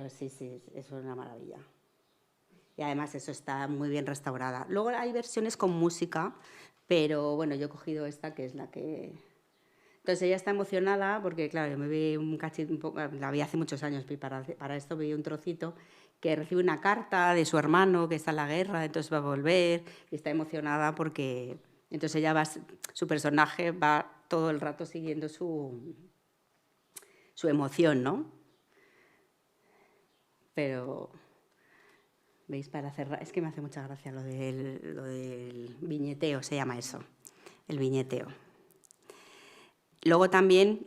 sí, es una maravilla. Y además eso está muy bien restaurada. Luego hay versiones con música, pero bueno, yo he cogido esta, que es la que... Entonces ella está emocionada porque, claro, yo me vi un cachito, la vi hace muchos años, y para esto vi un trocito, que recibe una carta de su hermano que está en la guerra, entonces va a volver, y está emocionada porque... Entonces ella va, su personaje va todo el rato siguiendo su emoción, ¿no? Pero... ¿Veis? Para cerrar, es que me hace mucha gracia lo del viñeteo, se llama eso, el viñeteo. Luego también,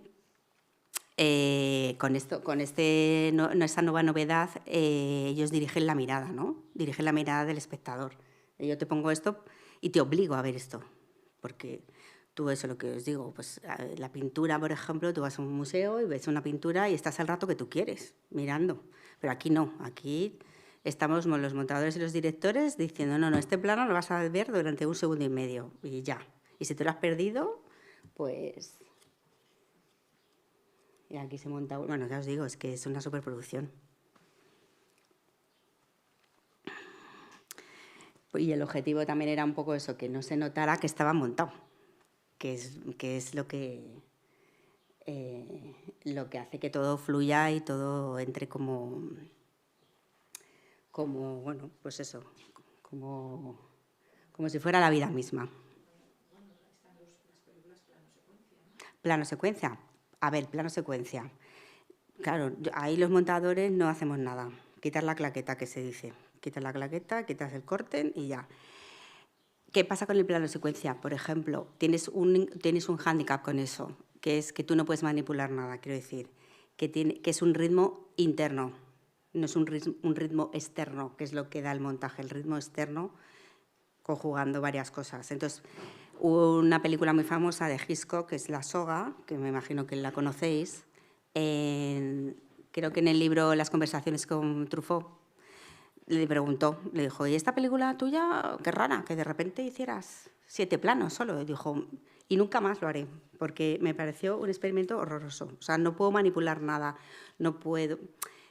con esta nueva novedad, ellos dirigen la mirada, ¿no? Dirigen la mirada del espectador. Yo te pongo esto y te obligo a ver esto, porque tú, eso es lo que os digo, pues la pintura, por ejemplo, tú vas a un museo y ves una pintura y estás al rato que tú quieres, mirando. Pero aquí no, aquí estamos los montadores y los directores diciendo, no, este plano lo vas a ver durante 1 segundo y medio y ya. Y si te lo has perdido, pues... Y aquí se monta... Bueno, ya os digo, es que es una superproducción. Y el objetivo también era un poco eso, que no se notara que estaba montado, que es lo que hace que todo fluya y todo entre como bueno, pues eso, como si fuera la vida misma. Plano secuencia. A ver, plano secuencia. Claro, ahí los montadores no hacemos nada. Quitar la claqueta, que se dice. Quitas la claqueta, quitas el corte y ya. ¿Qué pasa con el plano secuencia? Por ejemplo, tienes un hándicap con eso, que es que tú no puedes manipular nada, quiero decir, que es un ritmo interno, no es un ritmo externo, que es lo que da el montaje, el ritmo externo conjugando varias cosas. Entonces, una película muy famosa de Hitchcock, que es La soga, que me imagino que la conocéis, creo que en el libro Las conversaciones con Truffaut, le preguntó, le dijo, ¿y esta película tuya, qué rara, que de repente hicieras 7 planos solo? Y dijo, y nunca más lo haré, porque me pareció un experimento horroroso. O sea, no puedo manipular nada, no puedo...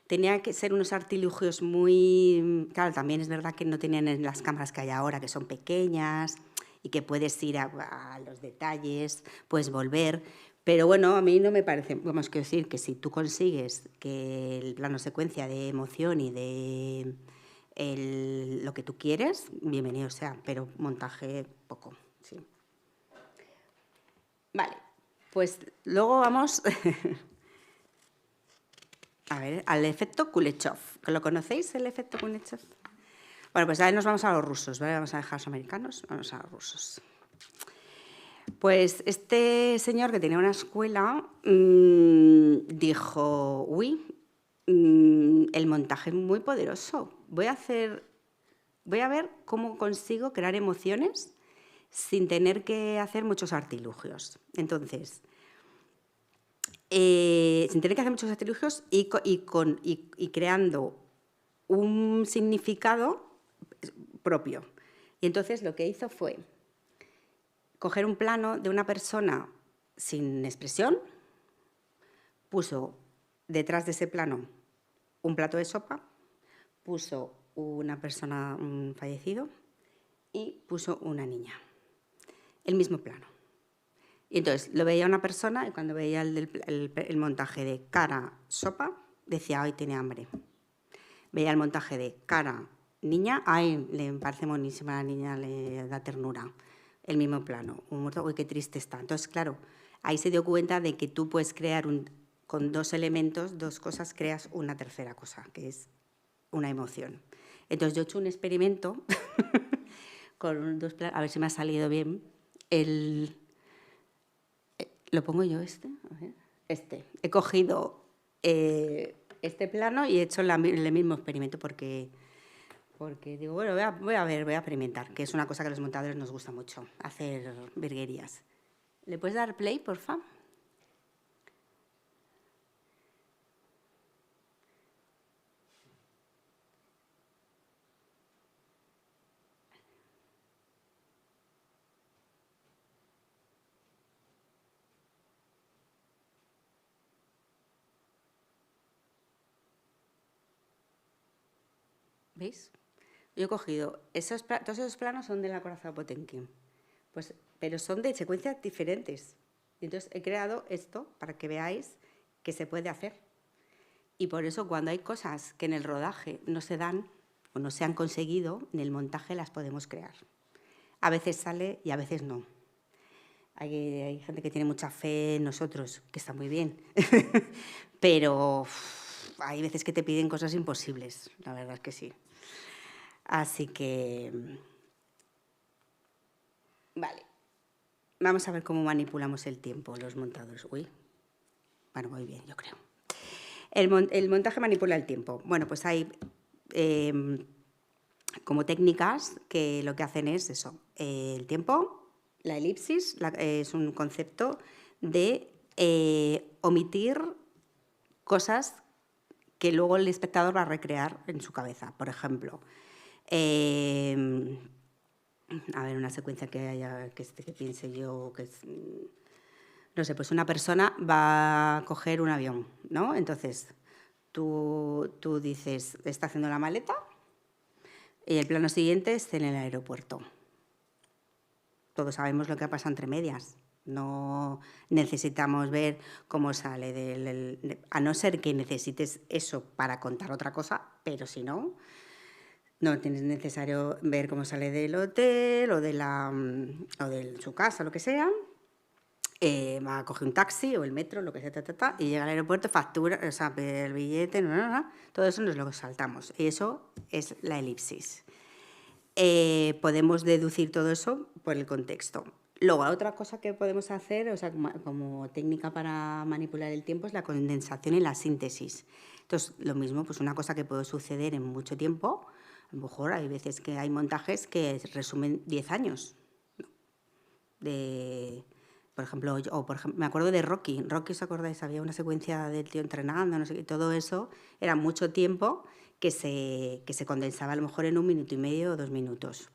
Tenía que ser unos artilugios muy... Claro, también es verdad que no tenían las cámaras que hay ahora, que son pequeñas y que puedes ir a los detalles, puedes volver... Pero bueno, a mí no me parece, vamos a decir que si tú consigues que el plano secuencia de emoción y de lo que tú quieres, bienvenido sea, pero montaje poco, sí. Vale, pues luego vamos a ver, al efecto Kuleshov. ¿Lo conocéis, el efecto Kuleshov? Bueno, pues ahora nos vamos a los rusos, ¿vale? Vamos a dejar a los americanos, vamos a los rusos. Pues este señor que tenía una escuela dijo, uy, el montaje es muy poderoso. Voy a ver cómo consigo crear emociones sin tener que hacer muchos artilugios. Entonces, sin tener que hacer muchos artilugios y creando un significado propio. Y entonces lo que hizo fue coger un plano de una persona sin expresión, puso detrás de ese plano un plato de sopa, puso una persona, un fallecido, y puso una niña, el mismo plano. Y entonces lo veía una persona y cuando veía el montaje de cara, sopa, decía, ay, tiene hambre. Veía el montaje de cara, niña, ay, le parece monísima la niña, le da ternura. El mismo plano, un muerto, uy, qué triste está. Entonces, claro, ahí se dio cuenta de que tú puedes crear con 2 elementos, 2 cosas, creas una tercera cosa, que es una emoción. Entonces yo he hecho un experimento con 2 planos, a ver si me ha salido bien. ¿Lo pongo yo este? A ver. He cogido este plano y he hecho el mismo experimento porque digo, bueno, voy a experimentar, que es una cosa que a los montadores nos gusta mucho, hacer virguerías. ¿Le puedes dar play, por favor? ¿Veis? Yo he cogido, todos esos planos son de la Corazza Potemkin, pues, pero son de secuencias diferentes. Y entonces he creado esto para que veáis que se puede hacer. Y por eso cuando hay cosas que en el rodaje no se dan o no se han conseguido, en el montaje las podemos crear. A veces sale y a veces no. Hay gente que tiene mucha fe en nosotros, que está muy bien, pero hay veces que te piden cosas imposibles, la verdad es que sí. Así que, vale, vamos a ver cómo manipulamos el tiempo los montadores. Uy, bueno, muy bien, yo creo. El montaje manipula el tiempo. Bueno, pues hay como técnicas que lo que hacen es eso, el tiempo. La elipsis es un concepto de omitir cosas que luego el espectador va a recrear en su cabeza. Por ejemplo, a ver, una secuencia que haya que piense yo que es, no sé, pues una persona va a coger un avión, ¿no? Entonces, tú dices, está haciendo la maleta y el plano siguiente es en el aeropuerto. Todos sabemos lo que pasa entre medias. No necesitamos ver cómo sale a no ser que necesites eso para contar otra cosa, pero si no, no tienes necesario ver cómo sale del hotel o de su casa, lo que sea. Va a coger un taxi o el metro, lo que sea, y llega al aeropuerto, factura, o sea, el billete, todo eso nos lo saltamos. Y eso es la elipsis. Podemos deducir todo eso por el contexto. Luego, otra cosa que podemos hacer, o sea, como técnica para manipular el tiempo, es la condensación y la síntesis. Entonces, lo mismo, pues una cosa que puede suceder en mucho tiempo, a lo mejor hay veces que hay montajes que resumen 10 años. Por ejemplo, me acuerdo de Rocky. Rocky, ¿os acordáis? Había una secuencia del tío entrenando, no sé qué, todo eso era mucho tiempo que se condensaba a lo mejor en 1 minuto y medio o 2 minutos.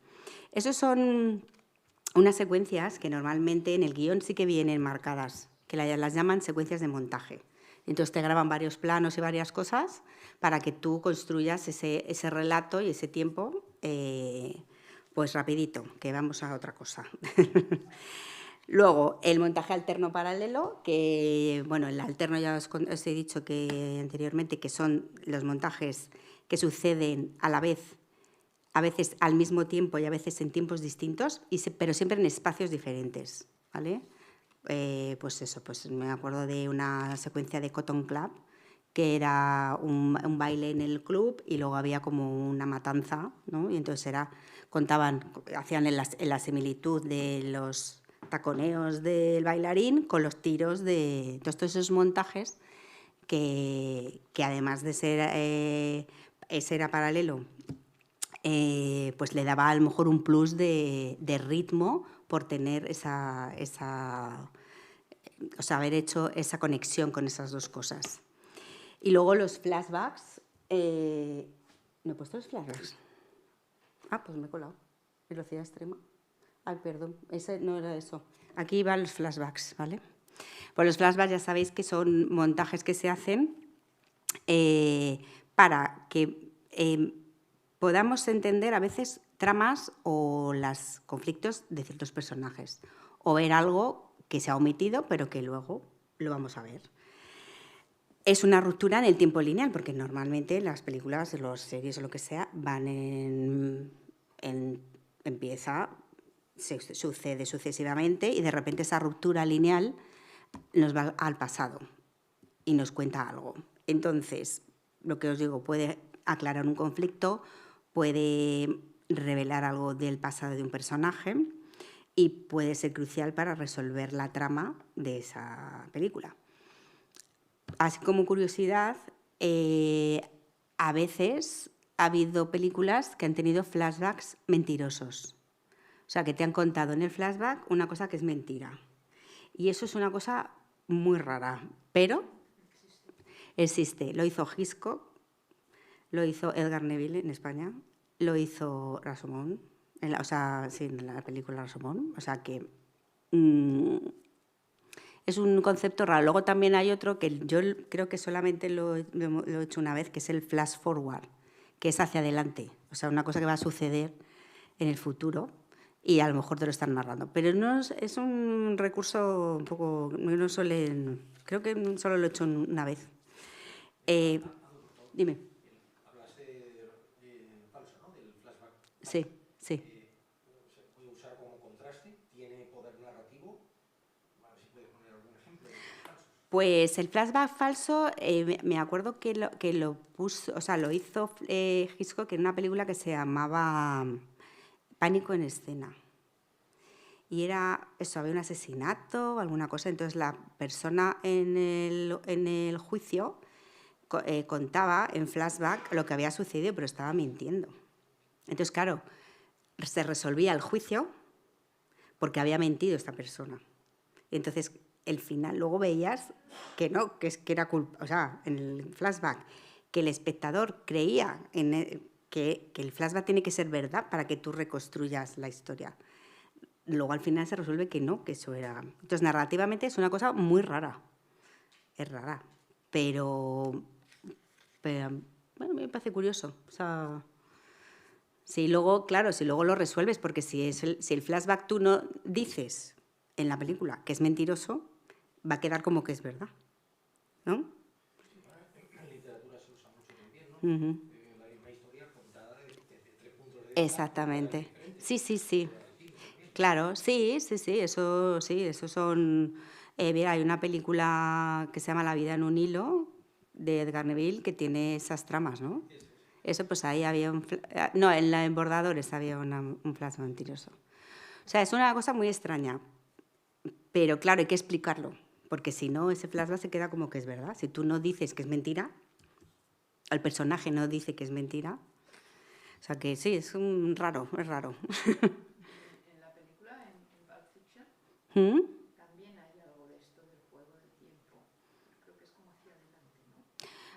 Esos son unas secuencias que normalmente en el guión sí que vienen marcadas, que las llaman secuencias de montaje. Entonces te graban varios planos y varias cosas para que tú construyas ese relato y ese tiempo, pues rapidito, que vamos a otra cosa. Luego, el montaje alterno paralelo, que, bueno, el alterno ya os he dicho que anteriormente, que son los montajes que suceden a la vez, a veces al mismo tiempo y a veces en tiempos distintos, pero siempre en espacios diferentes, ¿vale? Pues eso, pues me acuerdo de una secuencia de Cotton Club, que era un baile en el club y luego había como una matanza, ¿no? Y entonces hacían en la similitud de los taconeos del bailarín con los tiros de todos esos montajes que además de ser ese era paralelo, pues le daba a lo mejor un plus de ritmo por tener o sea, haber hecho esa conexión con esas dos cosas. Y luego los flashbacks. ¿No he puesto los flashbacks? Ah, pues me he colado. Velocidad extrema. Ay, perdón, ese no era eso. Aquí van los flashbacks, ¿vale? Pues los flashbacks ya sabéis que son montajes que se hacen para que podamos entender a veces tramas o los conflictos de ciertos personajes. O ver algo que se ha omitido, pero que luego lo vamos a ver. Es una ruptura en el tiempo lineal, porque normalmente las películas, las series o lo que sea, van sucede sucesivamente y de repente esa ruptura lineal nos va al pasado y nos cuenta algo. Entonces, lo que os digo, puede aclarar un conflicto, puede revelar algo del pasado de un personaje y puede ser crucial para resolver la trama de esa película. Así como curiosidad, a veces ha habido películas que han tenido flashbacks mentirosos. O sea, que te han contado en el flashback una cosa que es mentira. Y eso es una cosa muy rara, pero existe. Lo hizo Hitchcock, lo hizo Edgar Neville en España, lo hizo Rashomon, en la película Rashomon. O sea que es un concepto raro. Luego también hay otro que yo creo que solamente lo he hecho una vez, que es el flash forward, que es hacia adelante. O sea, una cosa que va a suceder en el futuro y a lo mejor te lo están narrando. Pero no es un recurso un poco... No suelen, creo que solo lo he hecho una vez. Dime. Hablas de falso, ¿no? Del flashback. Sí, sí. Se puede usar como contraste, tiene poder narrativo. A ver si puedes poner algún ejemplo de falsos. Pues el flashback falso, me acuerdo que lo puso, o sea, lo hizo Hitchcock en una película que se llamaba Pánico en escena. Y era eso, había un asesinato o alguna cosa. Entonces la persona en el juicio contaba en flashback lo que había sucedido, pero estaba mintiendo. Entonces, claro, se resolvía el juicio porque había mentido esta persona. Y entonces, el final, luego veías que no, que era culpa, o sea, en el flashback, que el espectador creía que el flashback tiene que ser verdad para que tú reconstruyas la historia. Luego al final se resuelve que no, que eso era... Entonces, narrativamente es una cosa muy rara. Es rara. Pero bueno, me parece curioso. O sea, si luego lo resuelves, porque si el flashback tú no dices en la película que es mentiroso, va a quedar como que es verdad, ¿no? En literatura se usa mucho también, ¿no? La misma historia contada desde 3 puntos de vista. Exactamente. Sí. Claro, sí, eso son... mira, hay una película que se llama La vida en un hilo, de Edgar Neville, que tiene esas tramas, ¿no? Eso, pues ahí había no, en Bordadores había un flash mentiroso. O sea, es una cosa muy extraña, pero claro, hay que explicarlo, porque si no, ese flashback se queda como que es verdad. Si tú no dices que es mentira, el personaje no dice que es mentira, o sea que sí, es raro. En la película, en Pulp Fiction, también hay algo de esto del juego del tiempo. Creo que es como hacia adelante,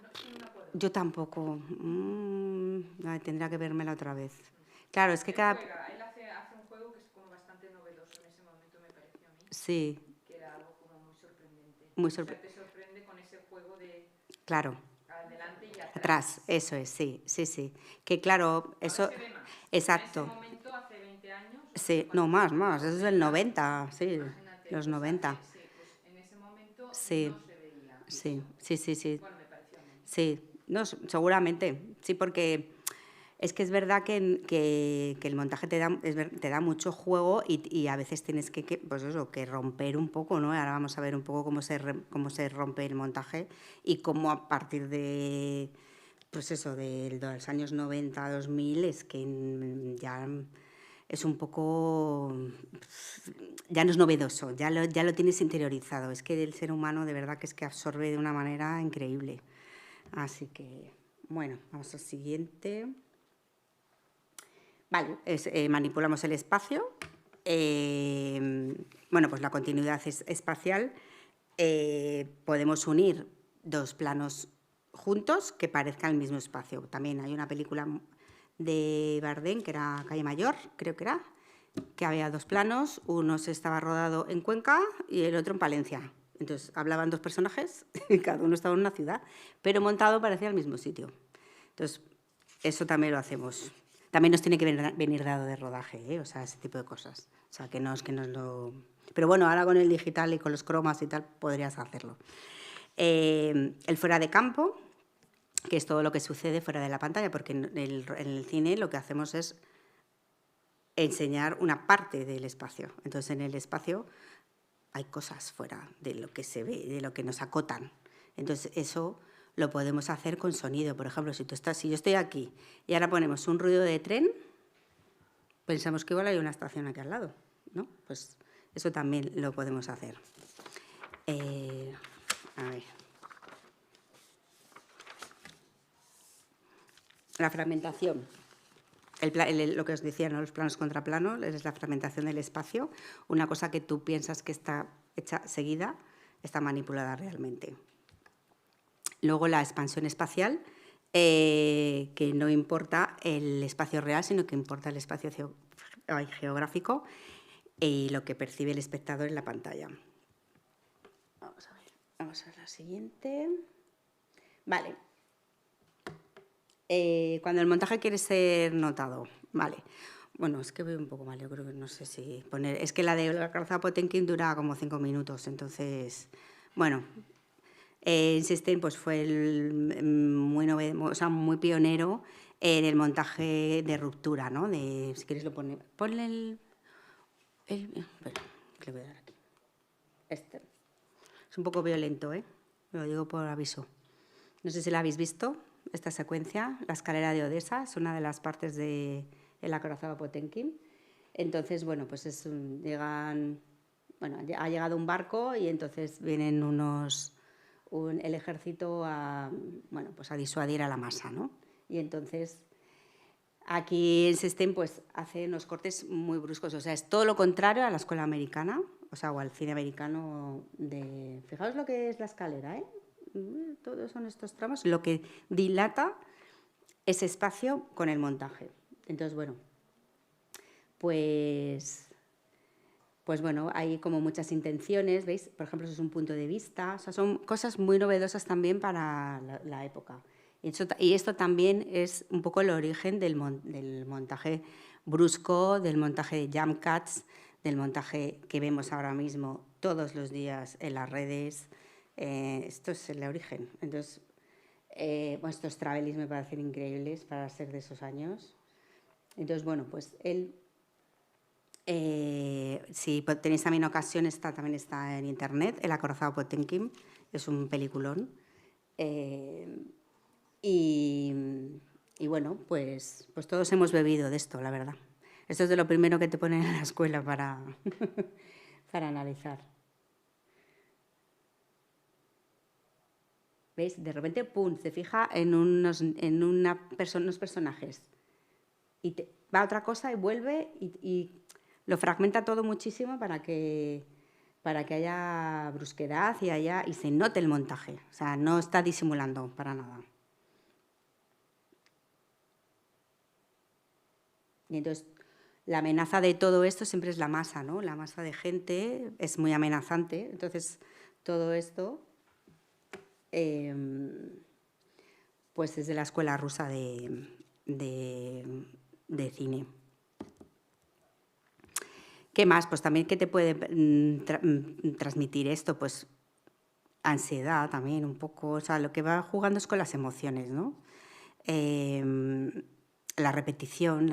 ¿no? No me acuerdo. Yo tampoco. Tendría que vérmela otra vez. Claro, es que cada... Él hace un juego que es como bastante novedoso en ese momento, me pareció a mí. Sí. Que era algo como muy sorprendente. Muy o sea, te sorprende con ese juego de... Claro. Adelante y atrás. Atrás, eso es, sí. Que claro, eso... Se ve más. Exacto. En ese momento, hace 20 años... Sí, no, más, eso es del 90, sí, Imagínate, los pues, 90. Sí, pues en ese momento Sí. no se veía. Sí. Bueno, me pareció a mí. Sí, no, seguramente, sí, porque es que es verdad que el montaje te da mucho juego y a veces tienes pues eso, que romper un poco, ¿no? Ahora vamos a ver un poco cómo se rompe el montaje y cómo a partir de, pues eso, de los años 90, 2000, es que ya es un poco... ya no es novedoso, ya lo tienes interiorizado. Es que el ser humano de verdad que es que absorbe de una manera increíble. Así que, bueno, vamos al siguiente. Vale, manipulamos el espacio. Bueno, pues la continuidad espacial. Podemos unir dos planos juntos que parezcan el mismo espacio. También hay una película de Bardem, que era Calle Mayor, creo que era, que había dos planos. Uno se estaba rodado en Cuenca y el otro en Palencia. Entonces, hablaban dos personajes, cada uno estaba en una ciudad, pero montado parecía el mismo sitio. Entonces, eso también lo hacemos. También nos tiene que venir dado de rodaje, ¿eh? O sea, ese tipo de cosas. O sea, que no es que nos lo... Pero bueno, ahora con el digital y con los cromas y tal, podrías hacerlo. El fuera de campo, que es todo lo que sucede fuera de la pantalla, porque en el cine lo que hacemos es enseñar una parte del espacio. Entonces, en el espacio hay cosas fuera de lo que se ve, de lo que nos acotan. Entonces, eso lo podemos hacer con sonido. Por ejemplo, si yo estoy aquí y ahora ponemos un ruido de tren, pensamos que igual hay una estación aquí al lado, ¿no? Pues eso también lo podemos hacer. A ver. La fragmentación. Lo que os decía, ¿no? Los planos contra planos, es la fragmentación del espacio. Una cosa que tú piensas que está hecha seguida, está manipulada realmente. Luego la expansión espacial, que no importa el espacio real, sino que importa el espacio geográfico y lo que percibe el espectador en la pantalla. Vamos a ver la siguiente. Vale. Cuando el montaje quiere ser notado, vale. Bueno, es que veo un poco mal, yo creo que no sé si poner... Es que la de la Carrozada Potemkin dura como 5 minutos, entonces... Bueno, System pues fue muy pionero en el montaje de ruptura, ¿no? Si quieres lo pone... Ponle el... Espera, que le voy a dar aquí. Este. Es un poco violento, ¿eh? Lo digo por aviso. No sé si la habéis visto, esta secuencia. La escalera de Odessa es una de las partes de la Carrozada Potemkin. Entonces, bueno, pues ha llegado un barco y entonces vienen el ejército a disuadir a la masa, ¿no? Y entonces aquí en System pues hace unos cortes muy bruscos, o sea, es todo lo contrario a la escuela americana, o al cine americano Fijaos lo que es la escalera, ¿eh? Todos son estos tramos, lo que dilata ese espacio con el montaje. Entonces, bueno, pues bueno, hay como muchas intenciones, ¿veis? Por ejemplo, eso es un punto de vista, o sea, son cosas muy novedosas también para la época. Y esto también es un poco el origen del montaje brusco, del montaje de jump cuts, del montaje que vemos ahora mismo todos los días en las redes. Esto es el origen. Entonces, estos travelis me parecen increíbles para ser de esos años. Entonces, bueno, pues él... si tenéis también ocasión, también está en internet, El acorazado Potemkin, es un peliculón. Y bueno, pues todos hemos bebido de esto, la verdad. Esto es de lo primero que te ponen en la escuela para analizar. ¿Veis? De repente, pum, se fija en unos personajes. Y va a otra cosa y vuelve y lo fragmenta todo muchísimo para que haya brusquedad y se note el montaje. O sea, no está disimulando para nada. Y entonces, la amenaza de todo esto siempre es la masa, ¿no? La masa de gente es muy amenazante. Entonces, todo esto, pues es de la escuela rusa de cine. ¿Qué más? Pues también, ¿qué te puede transmitir esto? Pues ansiedad también, un poco. O sea, lo que va jugando es con las emociones, ¿no? La repetición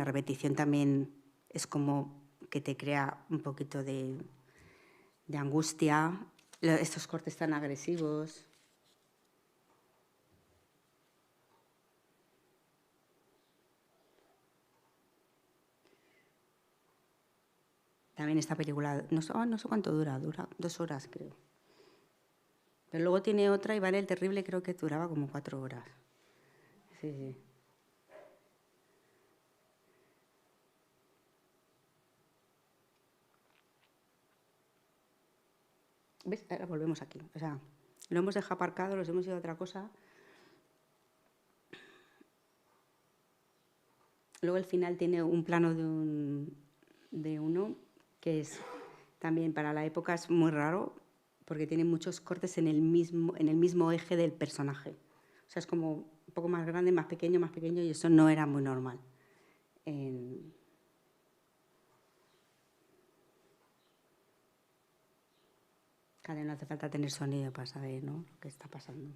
también es como que te crea un poquito de angustia. Estos cortes tan agresivos. También esta película, no sé cuánto dura 2 horas, creo. Pero luego tiene otra, Iván el Terrible, creo que duraba como 4 horas. Sí, sí. ¿Ves? Ahora volvemos aquí. O sea, lo hemos dejado aparcado, los hemos ido a otra cosa. Luego el final tiene un plano de uno que es también para la época es muy raro porque tiene muchos cortes en el mismo eje del personaje. O sea, es como un poco más grande, más pequeño y eso no era muy normal. Claro, no hace falta tener sonido para saber, ¿no?, lo que está pasando.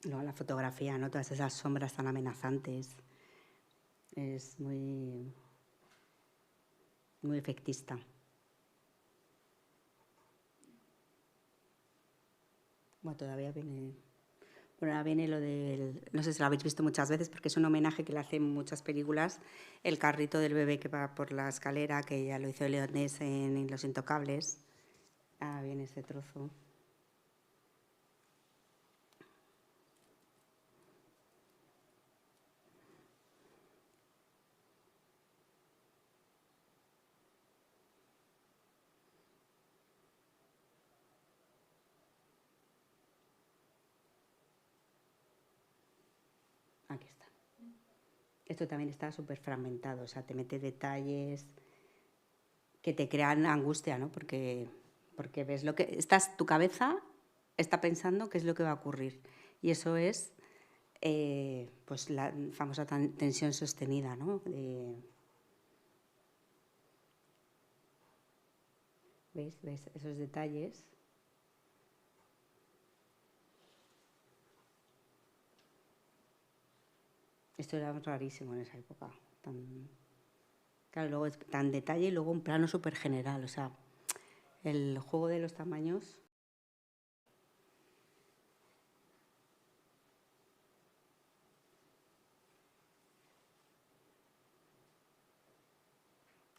Luego la fotografía, ¿no?, todas esas sombras tan amenazantes, es muy efectista. Bueno, todavía viene... Bueno, ahora viene lo del... No sé si lo habéis visto muchas veces, porque es un homenaje que le hacen muchas películas, el carrito del bebé que va por la escalera, que ya lo hizo Leonés en Los Intocables. Ah, viene ese trozo. Aquí está. Esto también está súper fragmentado, o sea, te mete detalles que te crean angustia, ¿no? Porque ves lo que... tu cabeza está pensando qué es lo que va a ocurrir. Y eso es pues la famosa tensión sostenida, ¿no? ¿Veis esos detalles? Esto era rarísimo en esa época. Claro, luego tan detalle y luego un plano súper general. O sea, el juego de los tamaños.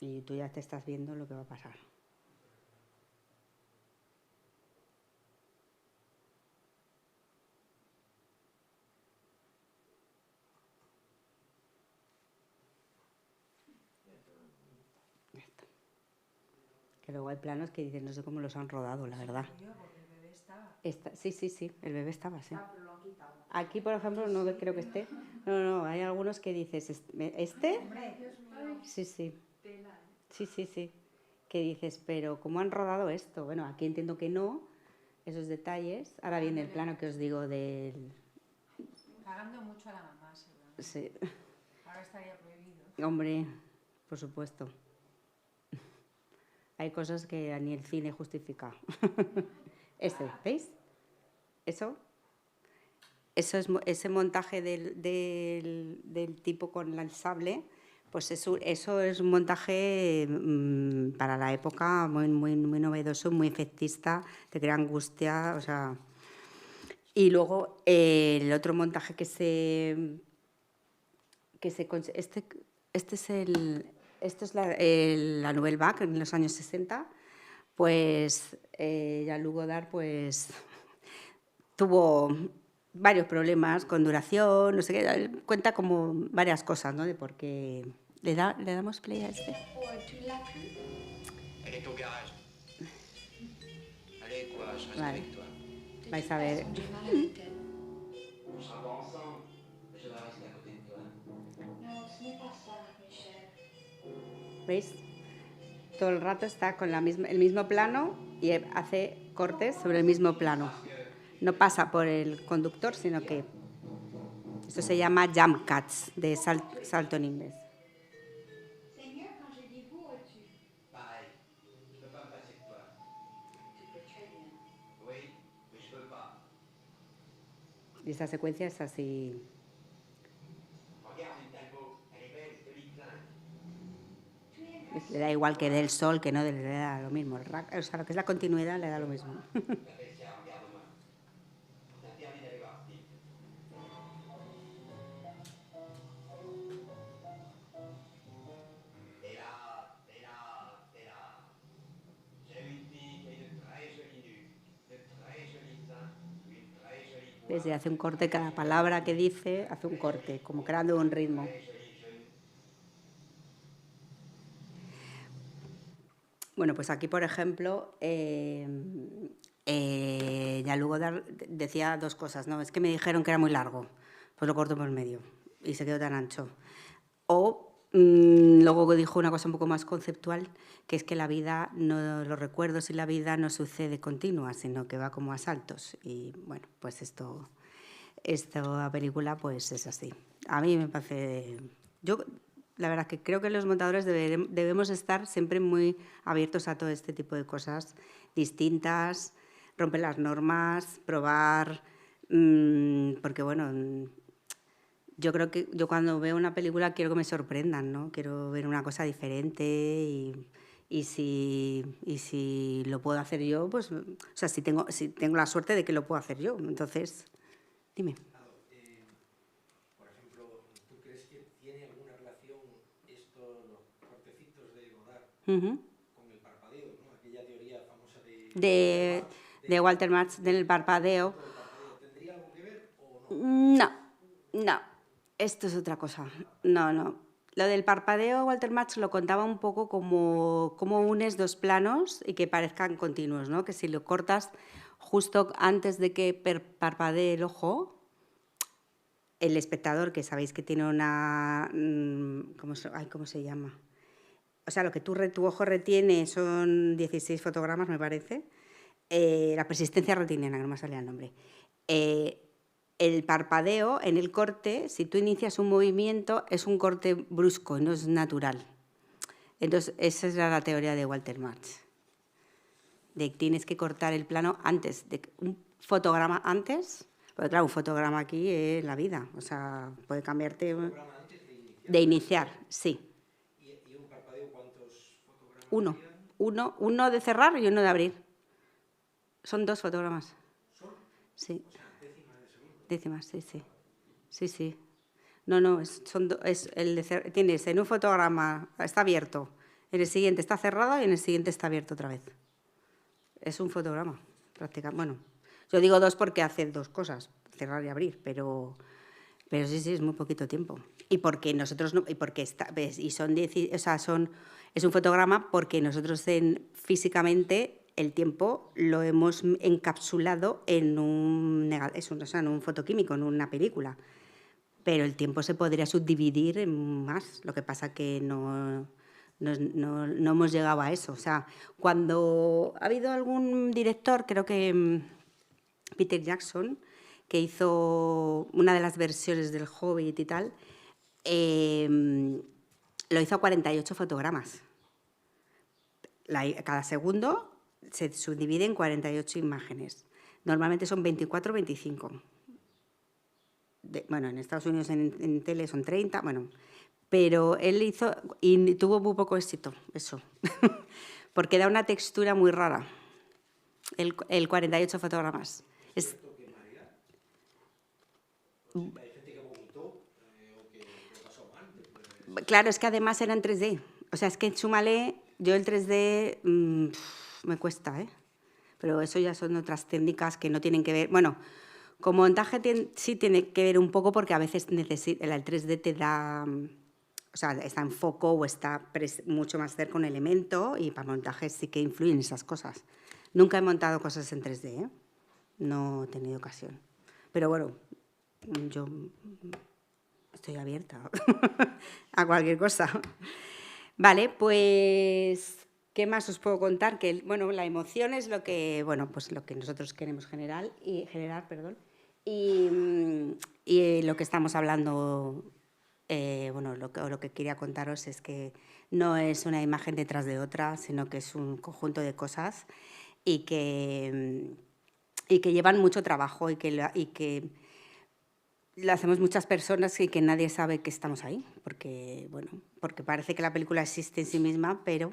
Y tú ya te estás viendo lo que va a pasar. Que luego hay planos que dicen, no sé cómo los han rodado, la verdad. Porque el bebé estaba. Sí, el bebé estaba, sí. Pero lo han quitado. Aquí, por ejemplo, no creo que esté. No, hay algunos que dices, ¿este? Hombre, Dios mío. Sí. Tela, Sí. Que dices, pero ¿cómo han rodado esto? Bueno, aquí entiendo que no, esos detalles. Ahora viene el plano que os digo del... Pagando mucho a la mamá, seguramente. Sí. Ahora estaría prohibido. Hombre, por supuesto. Hay cosas que ni el cine justifica. ¿Veis? Eso es ese montaje del tipo con el sable, pues eso es un montaje para la época muy novedoso, muy efectista, te crea angustia, o sea... Y luego el otro montaje esto es la Nouvelle Vague en los años 60, pues Jean-Luc Godard pues tuvo varios problemas con duración, no sé qué, cuenta como varias cosas, ¿no? De por qué... ¿Le damos play a este? Vale. Vais a ver. ¿Veis? Todo el rato está con el mismo plano y hace cortes sobre el mismo plano. No pasa por el conductor, sino que esto se llama jump cuts, de salto en inglés. Seigneur, quand je dis vous, tu... Pareil, je peux pas me passer de toi. Tu peux très bien. Oui, mais je veux pas. Y esta secuencia es así. Regarde une Talbot, elle est belle, jolie flingue. Tu es Le da igual que dé el sol, que no, le da lo mismo. O sea, lo que es la continuidad le da lo mismo. Patricia, regarde-moi. Je t'interdis d'aller voir Steve. T'es là. J'ai une fille qui a une très jolie nuque, de très jolis seins, une très jolie voix. Desde hace un corte, cada palabra que dice hace un corte, como creando un ritmo. Bueno, pues aquí, por ejemplo, Jean-Luc Godard decía dos cosas, ¿no? Es que me dijeron que era muy largo, pues lo corto por medio y se quedó tan ancho. O luego dijo una cosa un poco más conceptual, que es que la vida, los recuerdos y la vida no sucede continua, sino que va como a saltos. Y bueno, pues esta película pues es así. A mí me parece... La verdad que creo que los montadores debemos estar siempre muy abiertos a todo este tipo de cosas distintas, romper las normas, probar, porque bueno, yo creo que yo cuando veo una película quiero que me sorprendan, ¿no? Quiero ver una cosa diferente y si lo puedo hacer yo, pues, o sea, si tengo la suerte de que lo puedo hacer yo, entonces, dime. Por ejemplo, ¿tú crees que tiene alguna relación los cortecitos de Godard con el parpadeo, ¿no? Aquella teoría famosa de Walter Marx del parpadeo. ¿Tendría algo que ver o no? No, esto es otra cosa. No. Lo del parpadeo, Walter Marx lo contaba un poco como unes dos planos y que parezcan continuos, ¿no? Que si lo cortas justo antes de que parpadee el ojo, el espectador, que sabéis que tiene una... ¿Cómo se llama? O sea, lo que tu ojo retiene son 16 fotogramas, me parece. La persistencia retiniana, que no me salía el nombre. El parpadeo, en el corte, si tú inicias un movimiento, es un corte brusco, no es natural. Entonces, esa es la teoría de Walter Marx. De que tienes que cortar el plano antes, un fotograma antes, porque claro, un fotograma aquí es la vida, o sea, puede cambiarte... De iniciar, sí. ¿Y un parpadeo cuántos fotogramas? Uno de cerrar y uno de abrir. Son 2 fotogramas. ¿Solo? Sí. O sea, décimas de segundo. Décimas, sí. No, tienes en un fotograma, está abierto, en el siguiente está cerrado y en el siguiente está abierto otra vez. Es un fotograma, prácticamente. Bueno, yo digo 2 porque hace 2 cosas, cerrar y abrir, pero sí, es muy poquito tiempo. Y porque nosotros no, y porque es un fotograma porque nosotros físicamente el tiempo lo hemos encapsulado en un fotoquímico, en una película. Pero el tiempo se podría subdividir en más. Lo que pasa que no hemos llegado a eso. O sea, cuando ha habido algún director, creo que Peter Jackson, que hizo una de las versiones del Hobbit y tal, lo hizo a 48 fotogramas. Cada segundo se subdivide en 48 imágenes. Normalmente son 24 o 25. En Estados Unidos en tele son 30, pero él hizo y tuvo muy poco éxito, eso, porque da una textura muy rara, el 48 fotogramas. ¿Es cierto que marea? Hay gente que vomitó o que lo pasó mal. Claro, es que además era en 3D. O sea, es que súmale, yo el 3D me cuesta, ¿eh? Pero eso ya son otras técnicas que no tienen que ver... Bueno, con montaje sí tiene que ver un poco porque a veces el 3D te da... O sea, está en foco o está mucho más cerca un elemento y para montaje sí que influyen esas cosas. Nunca he montado cosas en 3D, ¿eh? No he tenido ocasión. Pero bueno, yo estoy abierta a cualquier cosa. Vale, pues... ¿Qué más os puedo contar? Que la emoción es lo que nosotros queremos generar, y lo que estamos hablando, lo que quería contaros es que no es una imagen detrás de otra, sino que es un conjunto de cosas y que llevan mucho trabajo y que lo hacemos muchas personas y que nadie sabe que estamos ahí, porque parece que la película existe en sí misma, pero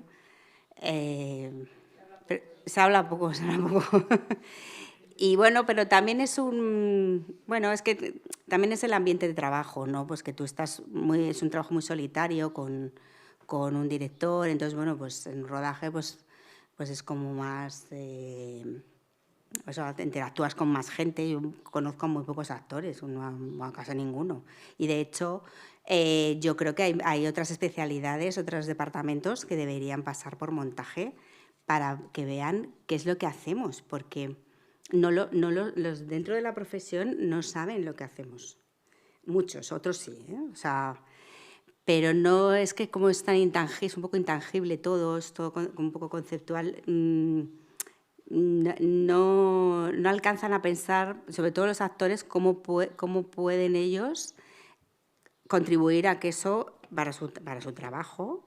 se habla poco. Y pero también es es que también es el ambiente de trabajo, ¿no? Pues que tú estás es un trabajo muy solitario con un director, entonces pues en rodaje pues es como más interactúas con más gente. Yo conozco a muy pocos actores, no casi ninguno. Y de hecho yo creo que hay otras especialidades, otros departamentos que deberían pasar por montaje para que vean qué es lo que hacemos, porque los dentro de la profesión no saben lo que hacemos. Muchos, otros sí, ¿eh? O sea, pero no es que como es tan intangible, es un poco intangible todo, es todo un poco conceptual, no alcanzan a pensar, sobre todo los actores, cómo pueden ellos contribuir a que eso, para su trabajo,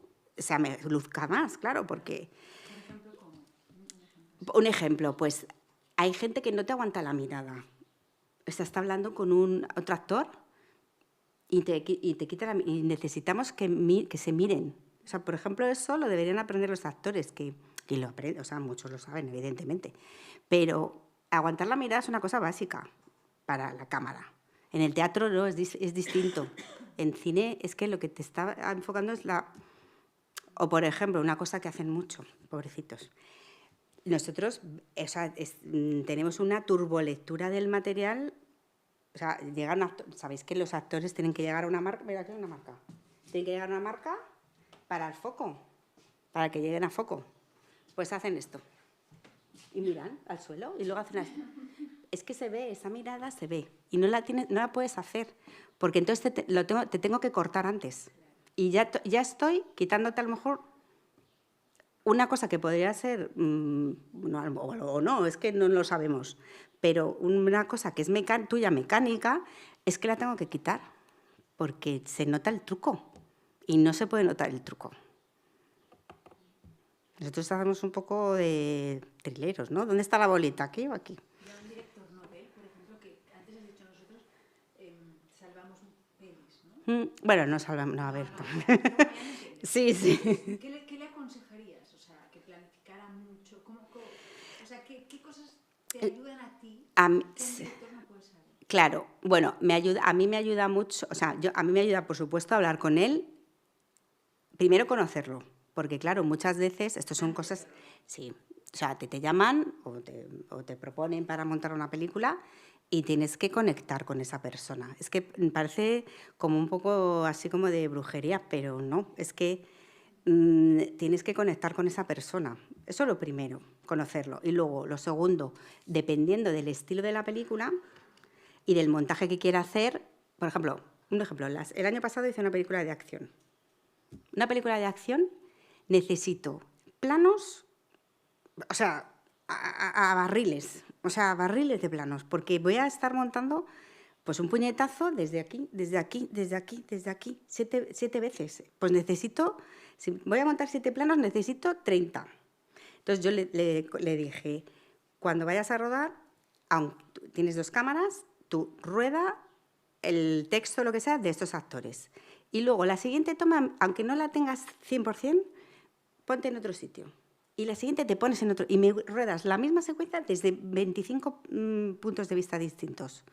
luzca más, claro, porque... Un ejemplo, pues hay gente que no te aguanta la mirada. O sea, está hablando con otro actor y te quita y necesitamos que se miren. O sea, por ejemplo, eso lo deberían aprender los actores, que lo aprenden, o sea, muchos lo saben, evidentemente. Pero aguantar la mirada es una cosa básica para la cámara. En el teatro no, es distinto. En cine es que lo que te está enfocando es la... O, por ejemplo, una cosa que hacen mucho, pobrecitos. Nosotros, o sea, tenemos una turbolectura del material. O sea, sabéis que los actores tienen que llegar a una marca. Mira, aquí hay una marca. Tienen que llegar a una marca para el foco, para que lleguen a foco. Pues hacen esto. Y miran al suelo y luego hacen esto. Es que se ve, esa mirada se ve. Y no la puedes hacer, porque entonces te tengo que cortar antes. Y ya estoy quitándote a lo mejor una cosa que podría ser, o no, es que no lo sabemos, pero una cosa que es tuya mecánica, es que la tengo que quitar, porque se nota el truco, y no se puede notar el truco. Nosotros hacemos un poco de trileros, ¿no? ¿Dónde está la bolita? ¿Aquí o aquí? Ya un director novel, por ejemplo, que antes has dicho nosotros salvamos pelis, ¿no? Bueno, no salvamos, no, a ver. Sí. ¿Qué le aconsejarías? O sea, que planificara mucho. O sea, ¿qué cosas te ayudan a ti que un director no puede saber? Claro, bueno, a mí me ayuda mucho, o sea, a mí me ayuda, por supuesto, hablar con él, primero conocerlo, porque claro, muchas veces esto son cosas, sí, o sea, te llaman o te proponen para montar una película y tienes que conectar con esa persona. Es que parece como un poco así como de brujería, pero no, es que tienes que conectar con esa persona. Eso es lo primero, conocerlo. Y luego, lo segundo, dependiendo del estilo de la película y del montaje que quiera hacer, por ejemplo, el año pasado hice una película de acción. Una película de acción necesito planos, o sea, a barriles, o sea, barriles de planos, porque voy a estar montando pues un puñetazo desde aquí, 7 veces. Pues si voy a montar 7 planos, necesito 30. Entonces yo le dije, cuando vayas a rodar, tienes 2 cámaras, tú rueda el texto, lo que sea, de estos actores. Y luego la siguiente toma, aunque no la tengas 100%, ponte en otro sitio. Y la siguiente te pones en otro. Y me ruedas la misma secuencia desde 25 puntos de vista distintos.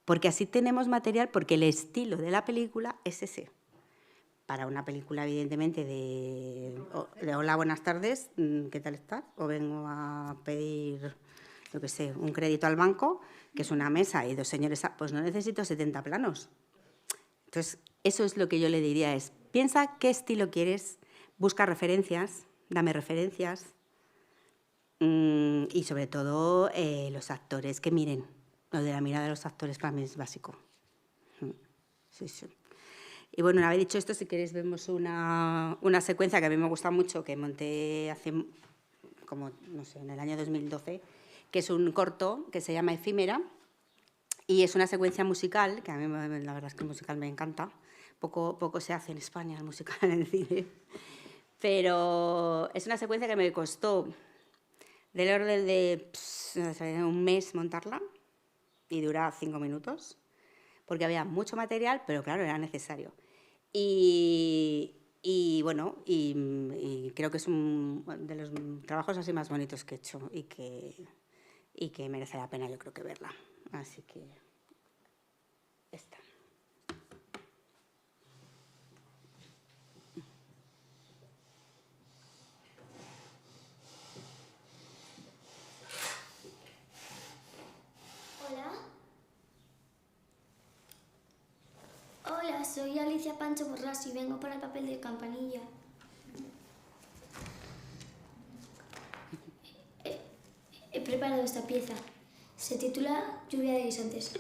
Porque así tenemos material, porque el estilo de la película es ese. Para una película, evidentemente, de hola, buenas tardes, ¿qué tal estás? O vengo a pedir, yo qué sé, un crédito al banco, que es una mesa y 2 señores, pues no necesito 70 planos. Entonces, eso es lo que yo le diría, es piensa qué estilo quieres, busca referencias, dame referencias y sobre todo los actores, que miren. Lo de la mirada de los actores para mí es básico. Sí. Y bueno, una vez dicho esto, si queréis vemos una secuencia que a mí me gusta mucho, que monté hace, como, no sé, en el año 2012, que es un corto que se llama Efímera, y es una secuencia musical, que a mí la verdad es que el musical me encanta. Poco se hace en España el musical en el cine. Pero es una secuencia que me costó del orden de un mes montarla y dura 5 minutos, porque había mucho material, pero claro, era necesario. Y bueno, y creo que es uno de los trabajos así más bonitos que he hecho y que merece la pena, yo creo, que verla. Así que esta. Hola, soy Alicia Pancho Borrás y vengo para el papel de Campanilla. preparado esta pieza. Se titula Lluvia de guisantes.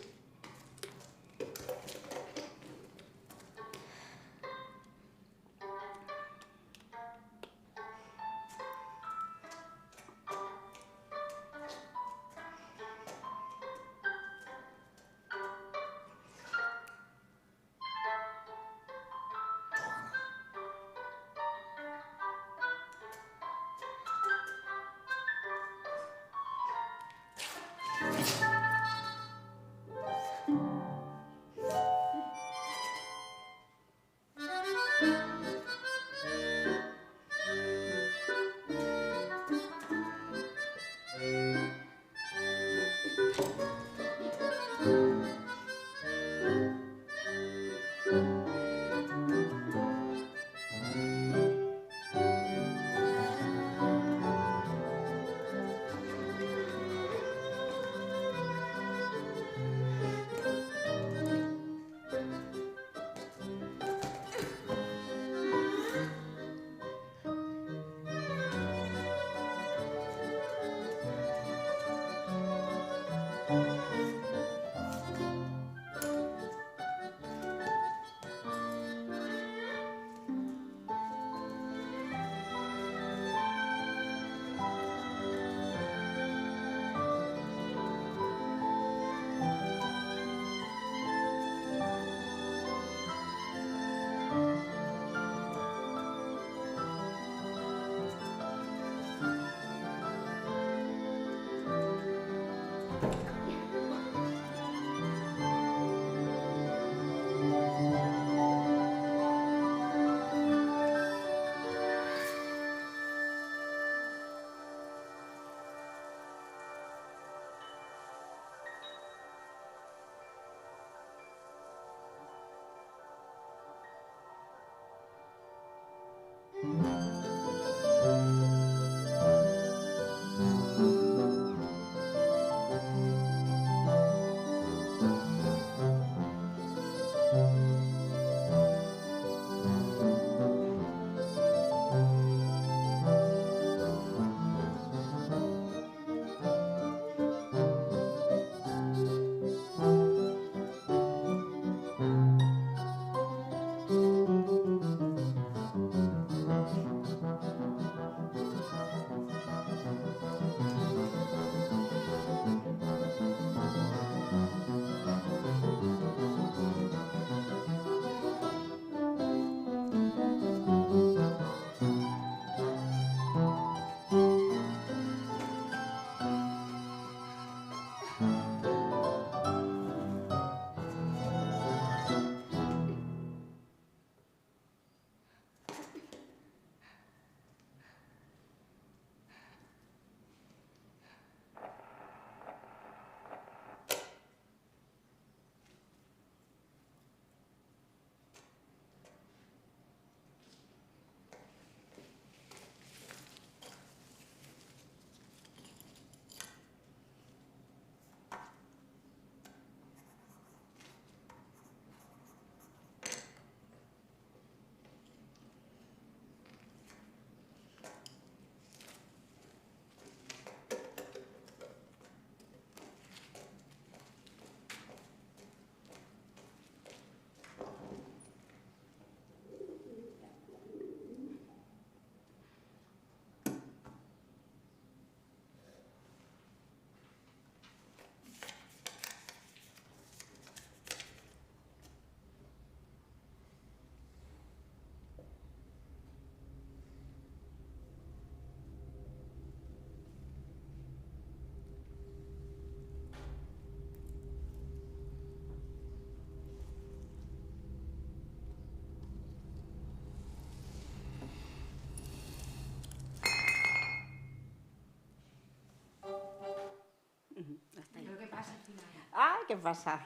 Ah, ¿qué pasa?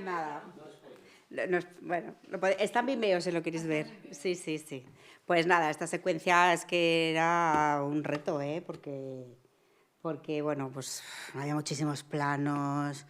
Nada. Bueno, está en Vimeo si lo queréis ver. Sí, sí, sí. Pues nada, esta secuencia es que era un reto, ¿eh? Porque bueno, pues había muchísimos planos,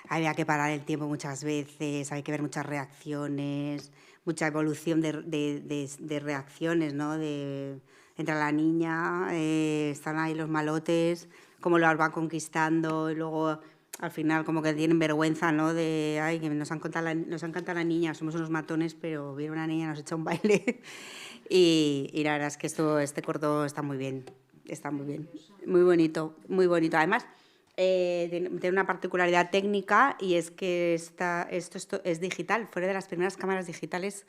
había que parar el tiempo muchas veces, había que ver muchas reacciones, mucha evolución de reacciones, ¿no? Entra la niña, están ahí los malotes, cómo los van conquistando y luego al final como que tienen vergüenza, ¿no? De, ay, que nos han cantado la niña, somos unos matones, pero viene una niña, nos echa un baile. Y la verdad es que este corto está muy bien, muy bonito, muy bonito. Además, tiene una particularidad técnica y es que esto es digital, fue de las primeras cámaras digitales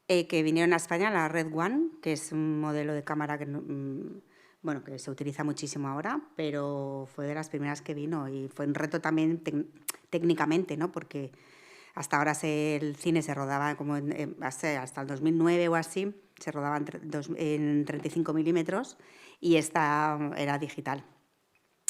que vinieron a España, la Red One, que es un modelo de cámara que se utiliza muchísimo ahora, pero fue de las primeras que vino y fue un reto también técnicamente, ¿no? Porque hasta ahora el cine se rodaba como hasta el 2009 o así, se rodaba en 35 milímetros y esta era digital.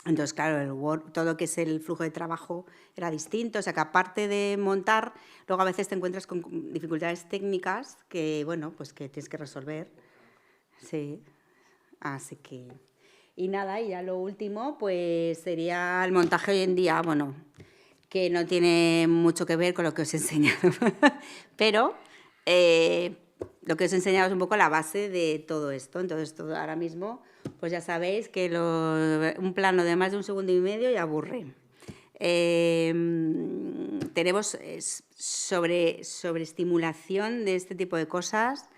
Entonces, claro, todo lo que es el flujo de trabajo era distinto, o sea que aparte de montar, luego a veces te encuentras con dificultades técnicas que, bueno, pues que tienes que resolver. Sí, así que... Y nada, y ya lo último, pues sería el montaje hoy en día, bueno, que no tiene mucho que ver con lo que os he enseñado, pero lo que os he enseñado es un poco la base de todo esto. Entonces, ahora mismo, pues ya sabéis que un plano de más de 1,5 segundos ya aburre. Tenemos sobreestimulación de este tipo de cosas.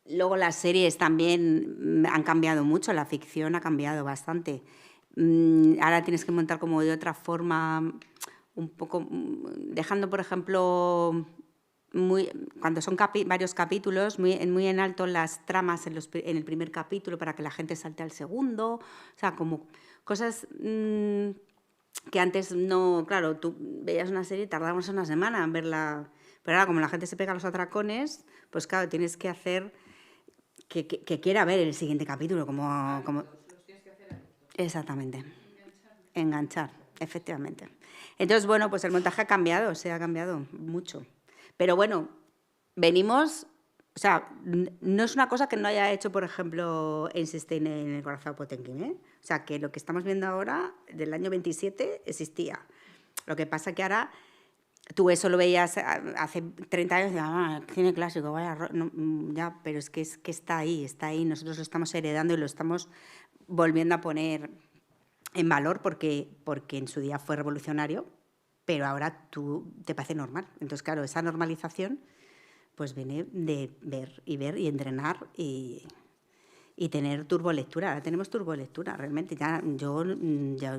Luego las series también han cambiado mucho, la ficción ha cambiado bastante. Ahora tienes que montar como de otra forma, un poco dejando, por ejemplo, cuando son varios capítulos, muy en alto las tramas en el primer capítulo para que la gente salte al segundo. O sea, como cosas que antes no... Claro, tú veías una serie y tardabas una semana en verla, pero ahora como la gente se pega a los atracones, pues claro, tienes que hacer que quiera ver el siguiente capítulo. Los tienes que hacer adictos. Exactamente. Enganchar, efectivamente. Entonces, bueno, pues el montaje ha cambiado mucho. Pero bueno, venimos... O sea, no es una cosa que no haya hecho, por ejemplo, Einstein en el corazón Potemkin, ¿eh? O sea, que lo que estamos viendo ahora, del año 27, existía. Lo que pasa que ahora... Tú eso lo veías hace 30 años y decías, cine clásico, vaya, no, ya, pero es que está ahí. Nosotros lo estamos heredando y lo estamos volviendo a poner en valor porque en su día fue revolucionario, pero ahora te parece normal. Entonces, claro, esa normalización pues viene de ver y entrenar y tener turbolectura. Ahora tenemos turbolectura, realmente. Yo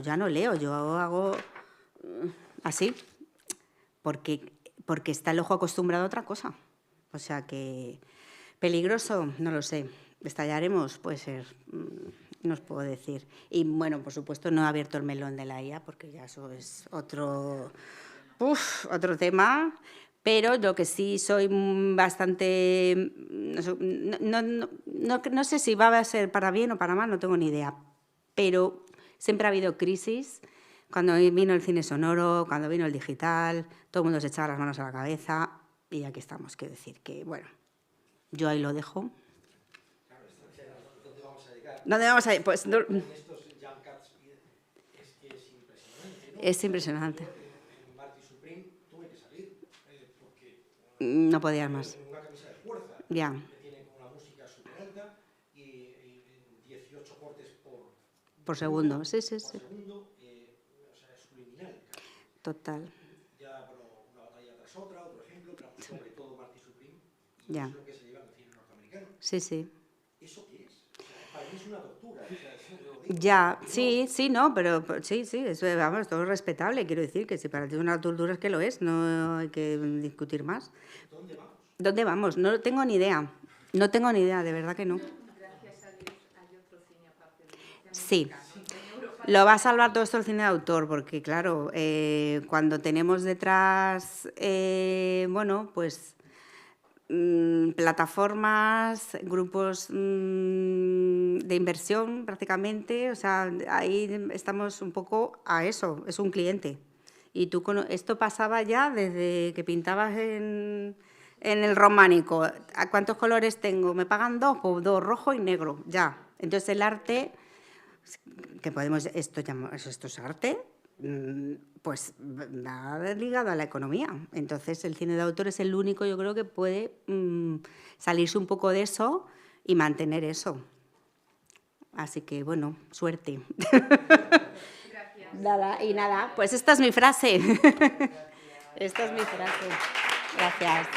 ya no leo, yo hago así. Porque está el ojo acostumbrado a otra cosa. O sea que... ¿Peligroso? No lo sé. ¿Estallaremos? Puede ser. No os puedo decir. Y bueno, por supuesto, no he abierto el melón de la IA porque ya eso es otro tema. Pero yo que sí soy bastante... No sé si va a ser para bien o para mal, no tengo ni idea. Pero siempre ha habido crisis. Cuando vino el cine sonoro, cuando vino el digital, todo el mundo se echaba las manos a la cabeza y aquí estamos. Quiero decir que, bueno, yo ahí lo dejo. Claro, ¿dónde vamos a llegar? ¿Dónde vamos a ir? Pues, con estos jump cuts es que es impresionante, ¿no? Es impresionante. En Marty Supreme tuve que salir porque... No podía más. Una camisa de fuerza. Ya. Que tiene una música súper alta y 18 cortes por segundo. Sí. Por segundo. Total. Ya, bueno, una batalla tras otra, otro ejemplo, pero sobre todo Marty Supreme, y ya. es lo que se lleva en el cine norteamericano. Sí. ¿Eso qué es? O sea, para mí es una tortura. Ya, sí, no, pero sí, eso, vamos, todo es respetable. Quiero decir que si para ti es una tortura es que lo es, no hay que discutir más. ¿Dónde vamos? No tengo ni idea. No tengo ni idea, de verdad que no. Gracias a Dios hay otro cine aparte del cine Sí. americano. En Europa Lo va a salvar todo esto el cine de autor, porque claro, cuando tenemos detrás, bueno, pues plataformas, grupos de inversión prácticamente, o sea, ahí estamos un poco a eso, es un cliente. Y esto pasaba ya desde que pintabas en el románico. ¿A cuántos colores tengo? ¿Me pagan 2? Pues 2, rojo y negro, ya. Entonces el arte... que podemos, esto es arte, pues va ligado a la economía. Entonces el cine de autor es el único, yo creo, que puede salirse un poco de eso y mantener eso. Así que, bueno, suerte. Gracias. Nada, pues esta es mi frase. Esta es mi frase. Gracias.